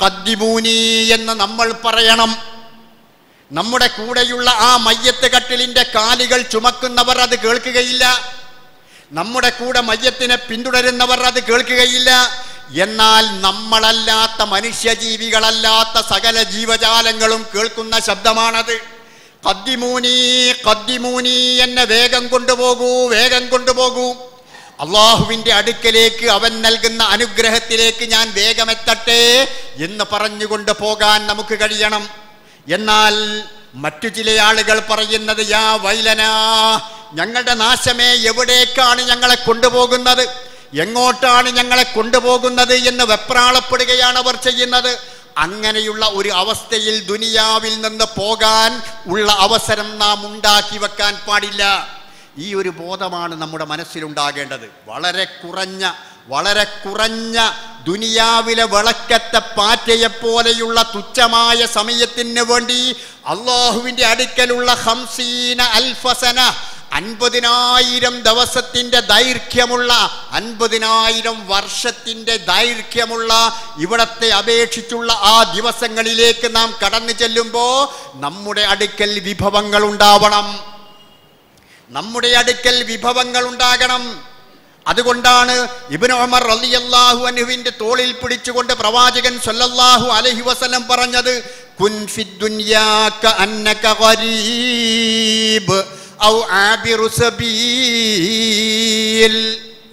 ഖദ്ദിമൂനി എന്ന് നമ്മൾ പറയണം. നമ്മുടെ കൂടെയുള്ള ആ മയ്യത്ത് കട്ടിലിൻ്റെ കാലുകൾ ചുമക്കുന്നവർ അത് കേൾക്കുകയില്ല. നമ്മുടെ കൂടെ മയ്യത്തിനെ പിന്തുടരുന്നവർ അത് കേൾക്കുകയില്ല. എന്നാൽ നമ്മളല്ലാത്ത, മനുഷ്യജീവികളല്ലാത്ത സകല ജീവജാലങ്ങളും കേൾക്കുന്ന ശബ്ദമാണത്. ഖദ്ദിമൂനി ഖദ്ദിമൂനി, എന്നെ വേഗം കൊണ്ടുപോകൂ, വേഗം കൊണ്ടുപോകൂ. അള്ളാഹുവിൻ്റെ അടുക്കലേക്ക്, അവൻ നൽകുന്ന അനുഗ്രഹത്തിലേക്ക് ഞാൻ വേഗമെത്തട്ടെ എന്ന് പറഞ്ഞുകൊണ്ട് പോകാൻ നമുക്ക് കഴിയണം. എന്നാൽ മറ്റു ചില ആളുകൾ പറയുന്നത്, യാ വൈലനാ, ഞങ്ങളുടെ നാശമേ, എവിടേക്കാണ് ഞങ്ങളെ കൊണ്ടുപോകുന്നത്, എങ്ങോട്ടാണ് ഞങ്ങളെ കൊണ്ടുപോകുന്നത് എന്ന് വെപ്രാളപ്പെടുകയാണ് അവർ ചെയ്യുന്നത്. അങ്ങനെയുള്ള ഒരു അവസ്ഥയിൽ ദുനിയാവിൽ നിന്ന് പോകാൻ ഉള്ള അവസരം നാം ഉണ്ടാക്കി വെക്കാൻ പാടില്ല. ഈ ഒരു ബോധമാണ് നമ്മുടെ മനസ്സിലുണ്ടാകേണ്ടത്. വളരെ കുറഞ്ഞ വളരെ കുറഞ്ഞ ദുനിയാവിലെ വിളക്കത്തെ പാറ്റയെപ്പോലെയുള്ള തുച്ഛമായ സമയത്തിന് വേണ്ടി അള്ളാഹുവിൻ്റെ അടുക്കലുള്ള 50 അൽഫസന 50,000 ദിവസത്തിൻ്റെ ദൈർഘ്യമുള്ള 50,000 വർഷത്തിൻ്റെ ദൈർഘ്യമുള്ള ഇവിടത്തെ അപേക്ഷിച്ചുള്ള ആ ദിവസങ്ങളിലേക്ക് നാം കടന്നു ചെല്ലുമ്പോൾ നമ്മുടെ അടുക്കൽ വിഭവങ്ങൾ ഉണ്ടാവണം, നമ്മുടെ അടുക്കൽ വിഭവങ്ങൾ ഉണ്ടാകണം. അതുകൊണ്ടാണ് ഇബ്നു ഉമർ റളിയല്ലാഹു അൻഹുവിന്റെ തോളിൽ പിടിച്ചുകൊണ്ട് പ്രവാചകൻ സ്വല്ലല്ലാഹു അലൈഹി വസല്ലം പറഞ്ഞത്, കുൻ ഫിദ് ദുനിയാ കഅന്നക ഗരീബ് ഔ ആബിറു സബീൽ.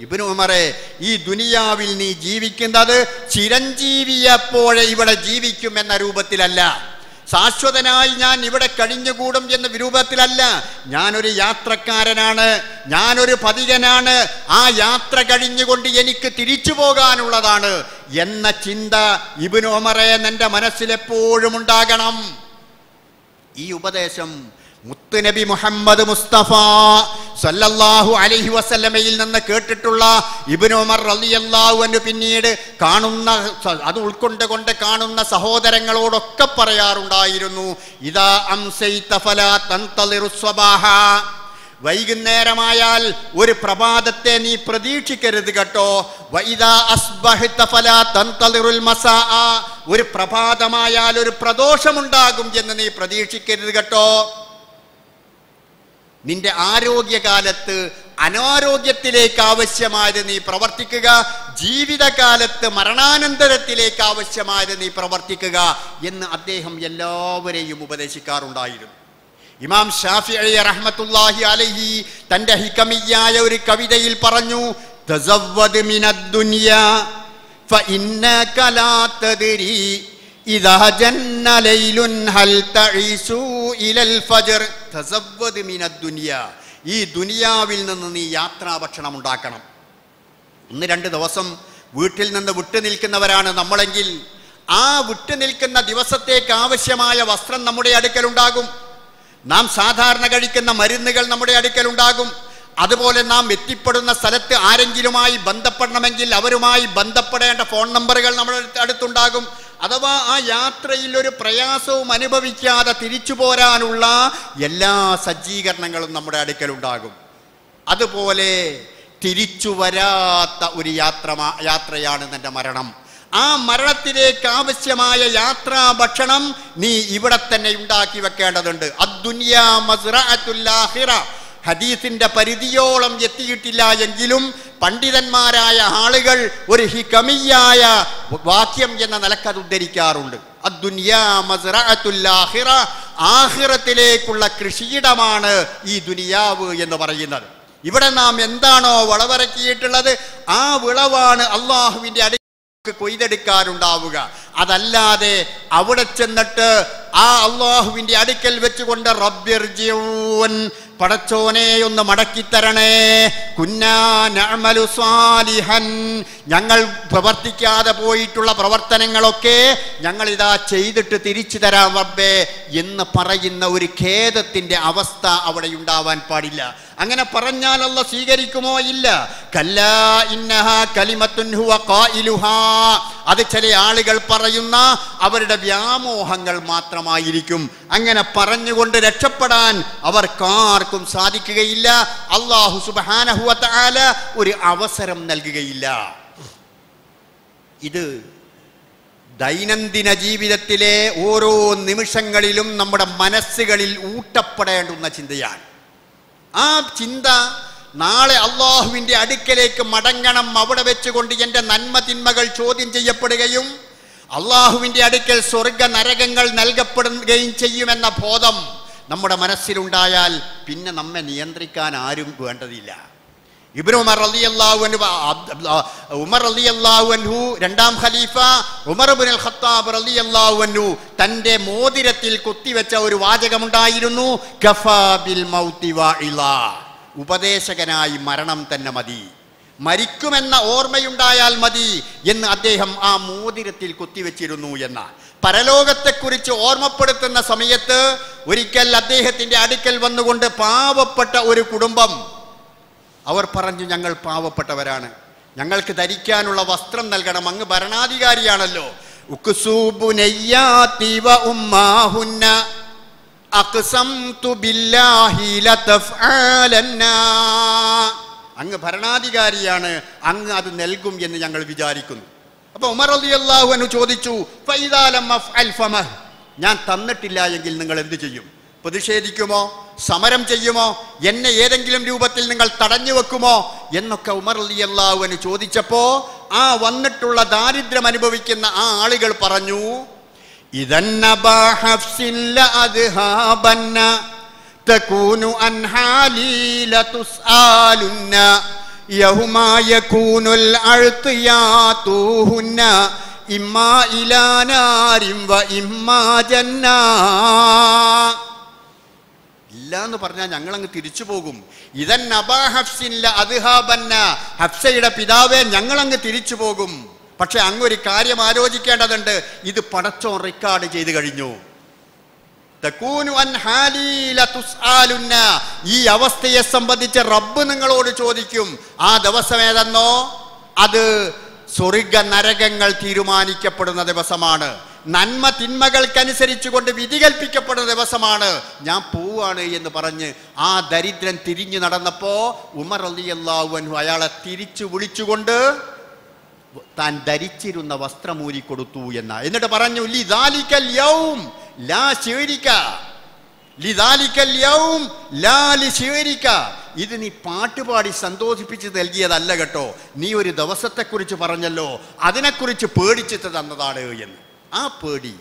ഇബ്നു ഉമറേ, ഈ ദുനിയാവിൽ നീ ജീവിക്കുന്നത് ചിരഞ്ജീവിയെപ്പോലെ ഇവിടെ ജീവിക്കുമെന്ന രൂപത്തിലല്ല, ശാശ്വതനായി ഞാൻ ഇവിടെ കഴിഞ്ഞുകൂടും എന്ന രൂപത്തിലല്ല. ഞാനൊരു യാത്രക്കാരനാണ്, ഞാനൊരു പതികനാണ്, ആ യാത്ര കഴിഞ്ഞുകൊണ്ട് എനിക്ക് തിരിച്ചു പോകാനുള്ളതാണ് എന്ന ചിന്ത ഇബ്നു ഉമറേ നിന്റെ മനസ്സിലെപ്പോഴും ഉണ്ടാകണം. ഈ ഉപദേശം മുത്തുനബി മുഹമ്മദ് മുസ്തഫ സല്ലല്ലാഹു അലൈഹി വസല്ലമയിൽ നിന്ന് കേട്ടിട്ടുള്ള ഇബ്നു ഉമർ റളിയല്ലാഹു അൻഹു പിന്നീട് അത് ഉൾക്കൊണ്ടുകൊണ്ട് കാണുന്ന സഹോദരങ്ങളോടൊക്കെ പറയാറുണ്ടായിരുന്നു, ഇദാ അംസൈത ഫലാ തൻതളിറു സ്വബാഹ, വൈകുന്നേരമായാൽ ഒരു പ്രഭാതത്തെ നീ പ്രതീക്ഷിക്കരുത് കേട്ടോ. വഇദാ അസ്ബഹത ഫലാ തൻതളിറുൽ മസാഅ, ഒരു പ്രഭാതമായാൽ ഒരു പ്രദോഷമുണ്ടാകും എന്ന് നീ പ്രതീക്ഷിക്കരുത് കേട്ടോ. നിന്റെ ആരോഗ്യകാലത്ത് അനാരോഗ്യത്തിലേക്ക് ആവശ്യമായത് നീ പ്രവർത്തിക്കുക, ജീവിതകാലത്ത് മരണാനന്തരത്തിലേക്ക് ആവശ്യമായത് നീ പ്രവർത്തിക്കുക എന്ന് അദ്ദേഹം എല്ലാവരെയും ഉപദേശിക്കാറുണ്ടായിരുന്നു. ഇമാം ശാഫിഈ റഹ്മത്തുള്ളാഹി അലൈഹി തന്റെ ഹികമിയായ ഒരു കവിതയിൽ പറഞ്ഞു, തസവ്വദ് മിനദ് ദുനിയാ ഫഇന്നക ലാ തദ്രി ഇദാ ജന്ന ലൈലുൻ ഹൽ തഈസു ഇലൽ ഫജ്ർ. തസവ്വദ് മിനദ് ദുനിയാ, ഈ ദുനിയാവിൽ നിന്ന് നീ യാത്രാഭക്ഷണം ഉണ്ടാക്കണം. 1-2 ദിവസം വീട്ടിൽ നിന്ന് വിട്ടു നിൽക്കുന്നവരാണ് നമ്മളെങ്കിൽ ആ വിട്ടു നിൽക്കുന്ന ദിവസത്തേക്ക് ആവശ്യമായ വസ്ത്രം നമ്മുടെ അടുക്കലുണ്ടാകും, നാം സാധാരണ കഴിക്കുന്ന മരുന്നുകൾ നമ്മുടെ അടുക്കലുണ്ടാകും. അതുപോലെ നാം എത്തിപ്പെടുന്ന സ്ഥലത്ത് ആരെങ്കിലുമായി ബന്ധപ്പെടണമെങ്കിൽ അവരുമായി ബന്ധപ്പെടേണ്ട ഫോൺ നമ്പറുകൾ നമ്മുടെ അടുത്തുണ്ടാകും. അഥവാ ആ യാത്രയിൽ ഒരു പ്രയാസവും അനുഭവിക്കാതെ തിരിച്ചു പോരാനുള്ള എല്ലാ സജ്ജീകരണങ്ങളും നമ്മുടെ അടുക്കലുണ്ടാകും. അതുപോലെ തിരിച്ചു വരാത്ത ഒരു യാത്രയാണ് നിന്റെ മരണം. ആ മരണത്തിലേക്ക് ആവശ്യമായ യാത്രാ ഭക്ഷണം നീ ഇവിടെ തന്നെ ഉണ്ടാക്കി വെക്കേണ്ടതുണ്ട്. അദ്ദുനിയാ മസ്റഅത്തുൽ ആഖിറ, ഹദീസിന്റെ പരിധിയോളം എത്തിയിട്ടില്ല എങ്കിലും പണ്ഡിതന്മാരായ ആളുകൾ ഒരു ഹികമിയായ വാക്യം എന്ന നിലക്കത് ഉദ്ധരിക്കാറുണ്ട്. അദ്ദുനിയാ മസ്റഅത്തുൽ ആഖിറ, ആഖിറത്തിലേക്കുള്ള കൃഷിയിടമാണ് ഈ ദുനിയാവ് എന്ന് പറയുന്നത്. ഇവിടെ നാം എന്താണോ വിളവിറക്കിയിട്ടുള്ളത് ആ വിളവാണ് അള്ളാഹുവിന്റെ കൊയ്തെടുക്കാറുണ്ടാവുക. അതല്ലാതെ അവിടെ ചെന്നിട്ട് ആ അള്ളാഹുവിന്റെ അടുക്കൽ വെച്ചുകൊണ്ട് റബ്ബിർജിഊൻ, പടച്ചോനെ ഒന്ന് മടക്കിത്തരണേ, കുന്നാ നഅമലു സാലിഹൻ, ഞങ്ങൾ പ്രവർത്തിക്കാതെ പോയിട്ടുള്ള പ്രവർത്തനങ്ങളൊക്കെ ഞങ്ങൾ ഇതാ ചെയ്തിട്ട് തിരിച്ചു തരാം റബ്ബേ എന്ന് പറയുന്ന ഒരു ഖേദത്തിന്റെ അവസ്ഥ അവിടെ ഉണ്ടാവാൻ പാടില്ല. അങ്ങനെ പറഞ്ഞാൽ അല്ലാഹ് സ്വീകരിക്കുമോ? ഇല്ല. കല്ലാ ഇന്നഹാ കലിമത്തുൻ ഹുവ ഖായിലുഹാ, അത് ചില ആളുകൾ പറയുന്ന അവരുടെ വ്യാമോഹങ്ങൾ മാത്രമായിരിക്കും. അങ്ങനെ പറഞ്ഞുകൊണ്ട് രക്ഷപ്പെടാൻ അവർക്കാർക്കും സാധിക്കുകയില്ല. അല്ലാഹു സുബ്ഹാനഹു വ തആല ഒരു അവസരം നൽകുകയില്ല. ഇത് ദൈനംദിന ജീവിതത്തിലെ ഓരോ നിമിഷങ്ങളിലും നമ്മുടെ മനസ്സുകളിൽ ഊട്ടപ്പെടേണ്ടുന്ന ചിന്തയാണ്. ആ ചിന്ത നാളെ അള്ളാഹുവിൻ്റെ അടുക്കലേക്ക് മടങ്ങണം, അവിടെ വെച്ചുകൊണ്ട് എൻ്റെ നന്മ തിന്മകൾ ചോദ്യം ചെയ്യപ്പെടുകയും അള്ളാഹുവിൻ്റെ അടുക്കൽ സ്വർഗ നരകങ്ങൾ നൽകപ്പെടുകയും ചെയ്യുമെന്ന ബോധം നമ്മുടെ മനസ്സിലുണ്ടായാൽ പിന്നെ നമ്മെ നിയന്ത്രിക്കാൻ ആരും വേണ്ടതില്ല. ഇബ്നു ഉമർ റളിയല്ലാഹു അൻഹു രണ്ടാം ഖലീഫ ഉമർ ഇബ്നുൽ ഖത്താബ് റളിയല്ലാഹു അൻഹു തൻ്റെ മോതിരത്തിൽ കുത്തിവെച്ച ഒരു വാചകമുണ്ടായിരുന്നു, കഫാ ബിൽ മൗതി വാഇലാ, ഉപദേശകനായി മരണം തന്നെ മതി, മരിക്കുമെന്ന ഓർമ്മയുണ്ടായാൽ മതി എന്ന് അദ്ദേഹം ആ മോതിരത്തിൽ കുത്തിവെച്ചിരുന്നു. എന്ന പരലോകത്തെക്കുറിച്ച് ഓർമ്മപ്പെടുത്തുന്ന സമയത്ത് ഒരിക്കൽ അദ്ദേഹത്തിൻ്റെ അടുക്കൽ വന്നുകൊണ്ട് പാവപ്പെട്ട ഒരു കുടുംബം, അവർ പറഞ്ഞു ഞങ്ങൾ പാവപ്പെട്ടവരാണ്, ഞങ്ങൾക്ക് ധരിക്കാനുള്ള വസ്ത്രം നൽകണം, അങ്ങ് ഭരണാധികാരിയാണല്ലോ. ഉക്സൂബുനയ്യാതി വ ഉമ്മാഹുന്ന അഖ്സംതു ബില്ലാഹി ലതഫ്അലന്ന. അങ്ങ് ഭരണാധികാരിയാണ്, അങ്ങ് അത് നൽകും എന്ന് ഞങ്ങൾ വിചാരിക്കുന്നു. അപ്പൊ ഉമർ റളിയല്ലാഹു അൻഹു ചോദിച്ചു, ഫഇദാ ലം അഫ്അൽ ഫമഹ, ഞാൻ തന്നിട്ടില്ല എങ്കിൽ നിങ്ങൾ എന്ത് ചെയ്യും? പ്രതിഷേധിക്കുമോ? സമരം ചെയ്യുമോ? എന്നെ ഏതെങ്കിലും രൂപത്തിൽ നിങ്ങൾ തടഞ്ഞു വെക്കുമോ എന്നൊക്കെ ഉമർ റളിയല്ലാഹു അൻഹു ചോദിച്ചപ്പോ ആ വന്നിട്ടുള്ള ദാരിദ്ര്യം അനുഭവിക്കുന്ന ആ ആളുകൾ പറഞ്ഞു, ഇദന്നബാ ഹഫ്സിൻ ലഅദ്ഹാബന്ന തകൂനു അൻഹാലി ലതുസ്ആലുന്ന യൗമാ യകൂനുൽ അഴ്തിയാതുഹുന്ന ഇമ്മാ ഇലാ നാരിൻ വ ഇമ്മാ ജന്നാ. ഇല്ല എന്ന് പറഞ്ഞാൽ ഞങ്ങളങ്ങ് തിരിച്ചു പോകും. ഇതൻ അബാ ഹഫ്സിൻ ലഅദ്ഹാബന്ന, ഹഫ്സയുടെ പിതാവേ ഞങ്ങളങ്ങ് തിരിച്ചു പോകും. പക്ഷെ അങ്ങൊരു കാര്യം ആലോചിക്കേണ്ടതുണ്ട്, ഇത് പടച്ചോൻ റെക്കോർഡ് ചെയ്ത് കഴിഞ്ഞു. തകൂനു അൻ ഹാലി ലതുസ്ആലുന്ന, ഈ അവസ്ഥയെ സംബന്ധിച്ച് റബ്ബ് നിങ്ങളോട് ചോദിക്കും. ആ ദിവസം ഏതെന്നോ? അത് സ്വർഗ നരകങ്ങൾ തീരുമാനിക്കപ്പെടുന്ന ദിവസമാണ്. നന്മ തിന്മകൾക്കനുസരിച്ചുകൊണ്ട് വിധി കൽപ്പിക്കപ്പെടുന്ന ദിവസമാണ്. ഞാൻ പോവാണ് എന്ന് പറഞ്ഞ് ആ ദരിദ്രൻ തിരിഞ്ഞു നടന്നപ്പോ ഉമർ റളിയല്ലാഹു അൻഹു അയാളെ തിരിച്ചു വിളിച്ചുകൊണ്ട് താൻ ധരിച്ചിരുന്ന വസ്ത്രമൂരി കൊടുത്തു എന്ന. എന്നിട്ട് പറഞ്ഞു, ലിദാലിക്കൽ യൗം ലാ ശിഅരിക, ലിദാലിക്കൽ യൗം ലാ ലിശിഅരിക. ഇത് നീ പാട്ടുപാടി സന്തോഷിപ്പിച്ച് നൽകിയതല്ല കേട്ടോ, നീ ഒരു ദിവസത്തെക്കുറിച്ച് പറഞ്ഞല്ലോ, അതിനെക്കുറിച്ച് പേടിച്ചിട്ട് തന്നതാണ് എന്ന്. ആ പേടി,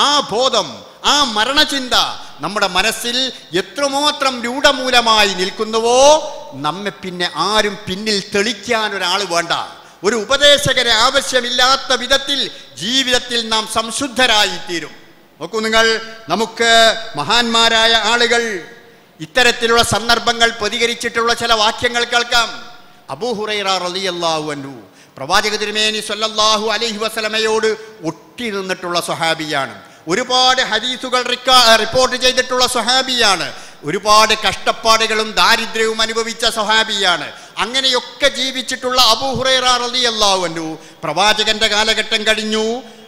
ആ ബോധം, ആ മരണചിന്ത നമ്മുടെ മനസ്സിൽ എത്രമാത്രം രൂഢമൂലമായി നിൽക്കുന്നുവോ നമ്മെ പിന്നെ ആരും പിന്നിൽ തെളിക്കാൻ ഒരാൾ വേണ്ട, ഒരു ഉപദേശകരെ ആവശ്യമില്ലാത്ത വിധത്തിൽ ജീവിതത്തിൽ നാം സംശുദ്ധരായി തീരും. നോക്കൂ നിങ്ങൾ, നമുക്ക് മഹാന്മാരായ ആളുകൾ ഇത്തരത്തിലുള്ള സന്ദർഭങ്ങൾ പ്രതികരിച്ചിട്ടുള്ള ചില വാക്യങ്ങൾ കേൾക്കാം. അബൂ ഹുറൈറ റളിയല്ലാഹു അൻഹു പ്രവാചക തിരുമേനി സ്വല്ലല്ലാഹു അലൈഹി വസല്ലമയോട് ഒട്ടി നിന്നിട്ടുള്ള സ്വഹാബിയാണ്. ഒരുപാട് ഹദീസുകൾ റിപ്പോർട്ട് ചെയ്തിട്ടുള്ള സ്വഹാബിയാണ്. ഒരുപാട് കഷ്ടപ്പാടുകളും ദാരിദ്ര്യവും അനുഭവിച്ച സ്വഹാബിയാണ്. അങ്ങനെയൊക്കെ ജീവിച്ചിട്ടുള്ള അബൂ ഹുറൈറ റളിയല്ലാഹു അൻഹു പ്രവാചകന്റെ കാലഘട്ടം കഴിഞ്ഞു,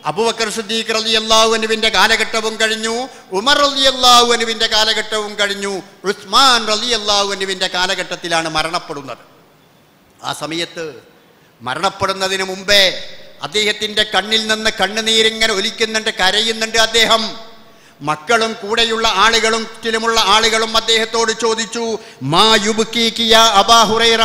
അബൂബക്കർ സിദ്ദീഖ് റളിയല്ലാഹു അൻഹുവിന്റെ കാലഘട്ടവും കഴിഞ്ഞു, ഉമർ റളിയല്ലാഹു അൻഹുവിന്റെ കാലഘട്ടവും കഴിഞ്ഞു, ഉസ്മാൻ റളിയല്ലാഹു അൻഹുവിന്റെ കാലഘട്ടത്തിലാണ് മരണപ്പെടുന്നത്. ആ സമയത്ത് മരണപ്പെടുന്നതിന് മുമ്പേ അദ്ദേഹത്തിന്റെ കണ്ണിൽ നിന്ന് കണ്ണുനീരിങ്ങനെ ഒലിക്കുന്നുണ്ട്, കരയുന്നുണ്ട് അദ്ദേഹം. മക്കളും കൂടെയുള്ള ആളുകളും ചുറ്റിലുമുള്ള ആളുകളും അദ്ദേഹത്തോട് ചോദിച്ചു, മാ യുബ്കീക യാ അബാ ഹുറൈറ,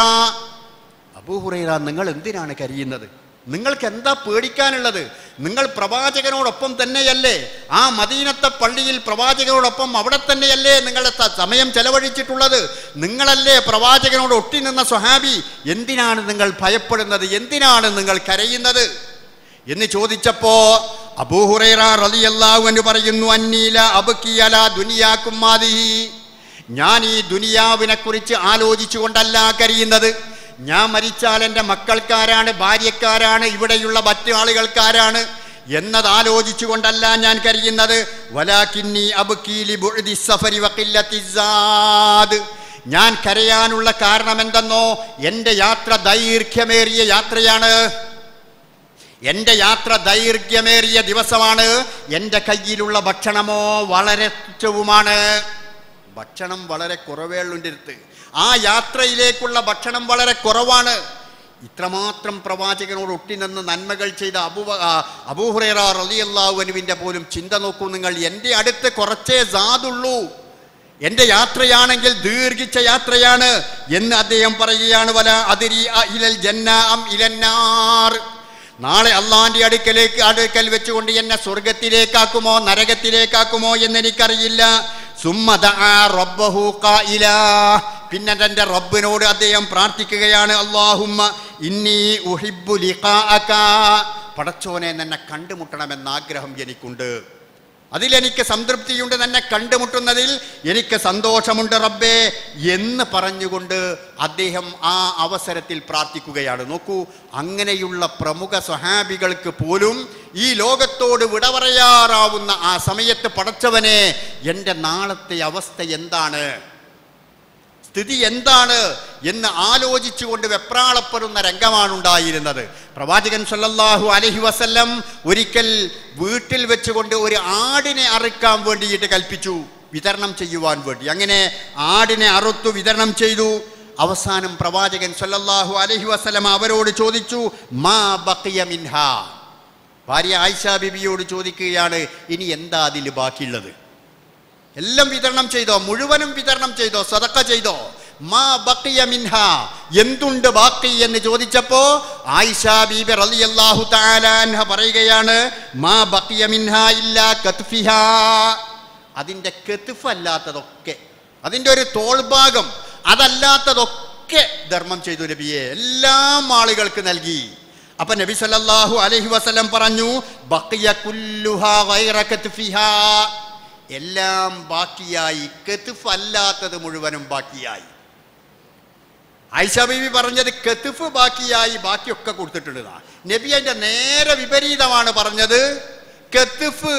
അബൂ ഹുറൈറ നിങ്ങൾ എന്തിനാണ് കരയുന്നത്? നിങ്ങൾക്ക് എന്താ പേടിക്കാനുള്ളത്? നിങ്ങൾ പ്രവാചകനോടൊപ്പം തന്നെയല്ലേ, ആ മദീനത്തെ പള്ളിയിൽ പ്രവാചകനോടൊപ്പം അവിടെ തന്നെയല്ലേ നിങ്ങളുടെ സമയം ചെലവഴിച്ചിട്ടുള്ളത്? നിങ്ങളല്ലേ പ്രവാചകനോട് ഒട്ടി നിന്ന സ്വഹാബി, എന്തിനാണ് നിങ്ങൾ ഭയപ്പെടുന്നത്? എന്തിനാണ് നിങ്ങൾ കരയുന്നത് എന്ന് ചോദിച്ചപ്പോ അബൂ ഹുറൈറ റളിയല്ലാഹു അൻഹു പറയുന്നു, അന്നീല അബ്കി അലാ ദുനിയാകും ഹാദിഹി, ഞാൻ ഈ ദുനിയാവിനെ കുറിച്ച് ആലോചിച്ചുകൊണ്ടല്ല കരയുന്നത്. ഞാൻ മരിച്ചാൽ എൻ്റെ മക്കൾക്കാരാണ്, ഭാര്യക്കാരാണ്, ഇവിടെയുള്ള മറ്റു ആളുകൾക്കാരാണ് എന്നത് ആലോചിച്ചുകൊണ്ടല്ല ഞാൻ കരയുന്നത്. വലാകിന്നി അബ്കി ലിബുഅദി സഫരി വഖില്ലത്തി സാദ്, ഞാൻ കരയാനുള്ള കാരണം എന്തെന്നോ, എൻ്റെ യാത്ര ദൈർഘ്യമേറിയ യാത്രയാണ്, എൻ്റെ യാത്ര ദൈർഘ്യമേറിയ ദിവസമാണ്, എൻ്റെ കയ്യിലുള്ള ഭക്ഷണമോ വളരെ തുച്ഛവുമാണ്. ഭക്ഷണം വളരെ കുറവേളുണ്ട്, ആ യാത്രയിലേക്കുള്ള ഭക്ഷണം വളരെ കുറവാണ്. ഇത്രമാത്രം പ്രവാചകനോട് ഒട്ടി നിന്ന് നന്മകൾ ചെയ്ത അബൂ ഹുറൈറ റളിയല്ലാഹു അൻഹുവിന്റെ പോലും ചിന്ത നോക്കൂ നിങ്ങൾ, എൻ്റെ അടുത്ത് കുറച്ചേ സാദുള്ളൂ, എൻ്റെ യാത്രയാണെങ്കിൽ ദീർഘിച്ച യാത്രയാണ് എന്ന് അദ്ദേഹം പറയുകയാണ്. വല അദ്രി ഇലൽ ജന്ന അം ഇലന്നാർ, നാളെ അള്ളാന്റെ അടുക്കൽ വെച്ചുകൊണ്ട് എന്നെ സ്വർഗത്തിലേക്കാക്കുമോ നരകത്തിലേക്കാക്കുമോ എന്നെനിക്കറിയില്ല. സുമ്മ ദഅ റബ്ബഹു ഖായിലാ, പിന്നെ തൻ്റെ റബ്ബിനോട് അദ്ദേഹം പ്രാർത്ഥിക്കുകയാണ്, അല്ലാഹുമ്മ ഇന്നി ഉഹിബ്ബു ലിഖാഅക, പടച്ചോനെ നിന്നെ കണ്ടുമുട്ടണമെന്ന ആഗ്രഹം എനിക്കുണ്ട്, അതിലെനിക്ക് സംതൃപ്തിയുണ്ട്, തന്നെ കണ്ടുമുട്ടുന്നതിൽ എനിക്ക് സന്തോഷമുണ്ട് റബ്ബേ എന്ന് പറഞ്ഞുകൊണ്ട് അദ്ദേഹം ആ അവസരത്തിൽ പ്രാർത്ഥിക്കുകയാണ്. നോക്കൂ, അങ്ങനെയുള്ള പ്രമുഖ സ്വഹാബികൾക്ക് പോലും ഈ ലോകത്തോട് വിട പറയാറാവുന്ന ആ സമയത്ത് പടച്ചവനെ എൻ്റെ നാളത്തെ അവസ്ഥ എന്താണ്? സ്ഥിതി എന്താണ് എന്ന് ആലോചിച്ചുകൊണ്ട് വെപ്രാളപ്പെടുന്ന രംഗമാണ് ഉണ്ടായിരുന്നത്. പ്രവാചകൻ സല്ലല്ലാഹു അലൈഹി വസല്ലം ഒരിക്കൽ വീട്ടിൽ വെച്ചുകൊണ്ട് ഒരു ആടിനെ അറുക്കാൻ വേണ്ടിയിട്ട് കൽപ്പിച്ചു, വിതരണം ചെയ്യുവാൻ വേണ്ടി. അങ്ങനെ ആടിനെ അറുത്തു വിതരണം ചെയ്തു. അവസാനം പ്രവാചകൻ സല്ലല്ലാഹു അലൈഹി വസല്ലം അവരോട് ചോദിച്ചു, മാ ബഖിയ മിൻഹാ. ഭാര്യ ആയിഷ ബിബിയോട് ചോദിക്കുകയാണ്, ഇനി എന്താ അതിൽ ബാക്കിയുള്ളത്? എല്ലാം വിതരണം ചെയ്തോ? മുഴുവനും വിതരണം ചെയ്തോ? സദഖ ചെയ്തോ? മാ ബഖിയ മിൻഹാ, എന്തുണ്ട് ബാക്കി എന്ന് ചോദിച്ചപ്പോ ആയിഷ ബീബി റളിയല്ലാഹു തആല അൻഹ പറയുകയാണ്, മാ ബഖിയ മിൻഹാ ഇല്ലാ കത്ഫിഹാ. അതിൻ്റെ കെത്ഫ് അല്ലാത്തതൊക്കെ, അതിൻ്റെ ഒരു തോൾഭാഗം അതല്ലാത്തതൊക്കെ ധർമ്മം ചെയ്തു നബിയെ, എല്ലാം ആളുകൾക്ക് നൽകി. അപ്പൊ നബി സല്ലല്ലാഹു അലൈഹി വസല്ലം പറഞ്ഞു, ബഖിയ കുല്ലുഹാ ഗൈറ കത്ഫിഹാ, എല്ലാം ബാക്കിയായി, കെത്ഫ് അല്ലാത്തത് മുഴുവനും ബാക്കിയായി. ആയിഷ ബീവി പറഞ്ഞത് കെത്ഫ് ബാക്കിയായി, ബാക്കിയൊക്കെ കൊടുത്തിട്ടുണ്ട്. നബി അതിന്റെ നേരെ വിപരീതമാണ് പറഞ്ഞത്, കെത്ഫ്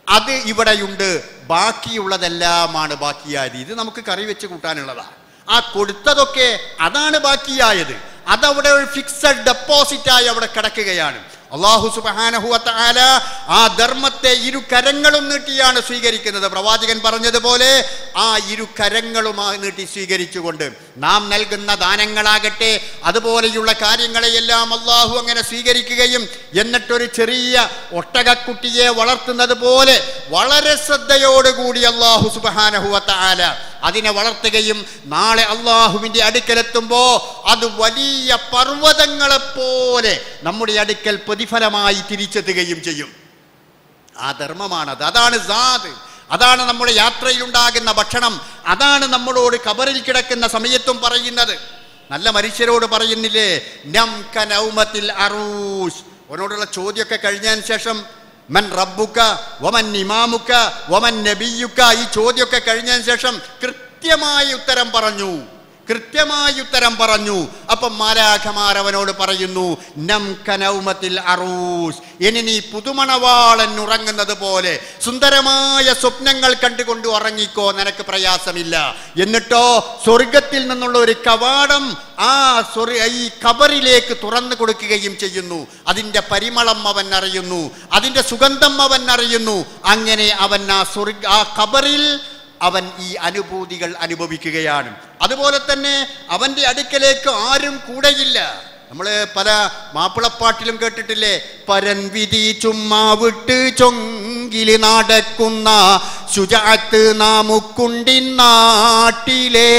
അത് ഇവിടെയുണ്ട്, ബാക്കിയുള്ളതെല്ലാമാണ് ബാക്കിയായത്. ഇത് നമുക്ക് കറി വെച്ച് കൂട്ടാനുള്ളതാണ്. ആ കൊടുത്തതൊക്കെ അതാണ് ബാക്കിയായത്, അതവിടെ ഒരു ഫിക്സഡ് ഡെപ്പോസിറ്റായി അവിടെ കിടക്കുകയാണ്. അല്ലാഹു സുബ്ഹാനഹു വ തആല ആ ധർമ്മത്തെ ഇരു കരങ്ങളും നീട്ടിയാണ് സ്വീകരിക്കുന്നത്. പ്രവാചകൻ പറഞ്ഞതുപോലെ ആ ഇരു കരങ്ങളും നീട്ടി സ്വീകരിച്ചുകൊണ്ട് നാം നൽകുന്ന ദാനങ്ങളാകട്ടെ അതുപോലെയുള്ള കാര്യങ്ങളെയെല്ലാം അല്ലാഹു അങ്ങനെ സ്വീകരിക്കുകയും എന്നിട്ടൊരു ചെറിയ ഒട്ടകക്കുട്ടിയെ വളർത്തുന്നത് പോലെ വളരെ ശ്രദ്ധയോടുകൂടി അല്ലാഹു സുബ്ഹാനഹു വ തആല അതിനെ വളർത്തുകയും നാളെ അല്ലാഹുവിൻ്റെ അടുക്കലെത്തുമ്പോ അത് വലിയ പർവ്വതങ്ങളെപ്പോലെ നമ്മുടെ അടുക്കൽ പ്രതിഫലമായി തിരിച്ചെത്തുകയും ചെയ്യും. ആ ധർമ്മമാണത്, അതാണ് സാദ്, അതാണ് നമ്മുടെ യാത്രയിലുണ്ടാകുന്ന ഭക്ഷണം, അതാണ് നമ്മളോട് ഖബറിൽ കിടക്കുന്ന സമയത്തും പറയുന്നത്. നല്ല മനുഷ്യരോട് പറയുന്നില്ലേ, നം കനൗമത്തിൽ അറൂസ്. അവനോടുള്ള ചോദ്യമൊക്കെ കഴിഞ്ഞതിന് ശേഷം മൻ റബ്ബുക വമൻ ഇമാമുക വമൻ നബിയുക, ഈ ചോദ്യമൊക്കെ കഴിഞ്ഞതിന് ശേഷം കൃത്യമായി ഉത്തരം പറഞ്ഞു. അപ്പം മാലാഖമാർ അവനോട് പറയുന്നു, നം കനൗമത്തിൽ അറൂസ്, ഇനി നീ പുതുമണവാളൻ ഉറങ്ങുന്നത് പോലെ സുന്ദരമായ സ്വപ്നങ്ങൾ കണ്ടുകൊണ്ട് ഉറങ്ങിക്കോ, നിനക്ക് പ്രയാസമില്ല. എന്നിട്ടോ സ്വർഗത്തിൽ നിന്നുള്ള ഒരു കവാടം ഈ ഖബറിലേക്ക് തുറന്നു കൊടുക്കുകയും ചെയ്യുന്നു. അതിൻ്റെ പരിമളം അവൻ അറിയുന്നു, അതിൻ്റെ സുഗന്ധം അവൻ അറിയുന്നു. അങ്ങനെ അവൻ ആ ഖബറിൽ അവൻ ഈ അനുഭൂതികൾ അനുഭവിക്കുകയാണ്. അതുപോലെ തന്നെ അവൻ്റെ അടുക്കലേക്ക് ആരും കൂടെയില്ല. നമ്മൾ പല മാപ്പിളപ്പാട്ടിലും കേട്ടിട്ടില്ലേ, പരൻവിധി ചുമ്മാ വിട്ട് ചൊങ്കില് നടക്കുന്ന ശുജാത്ത് നാമുക്കുണ്ടിൻ നാട്ടിലേ,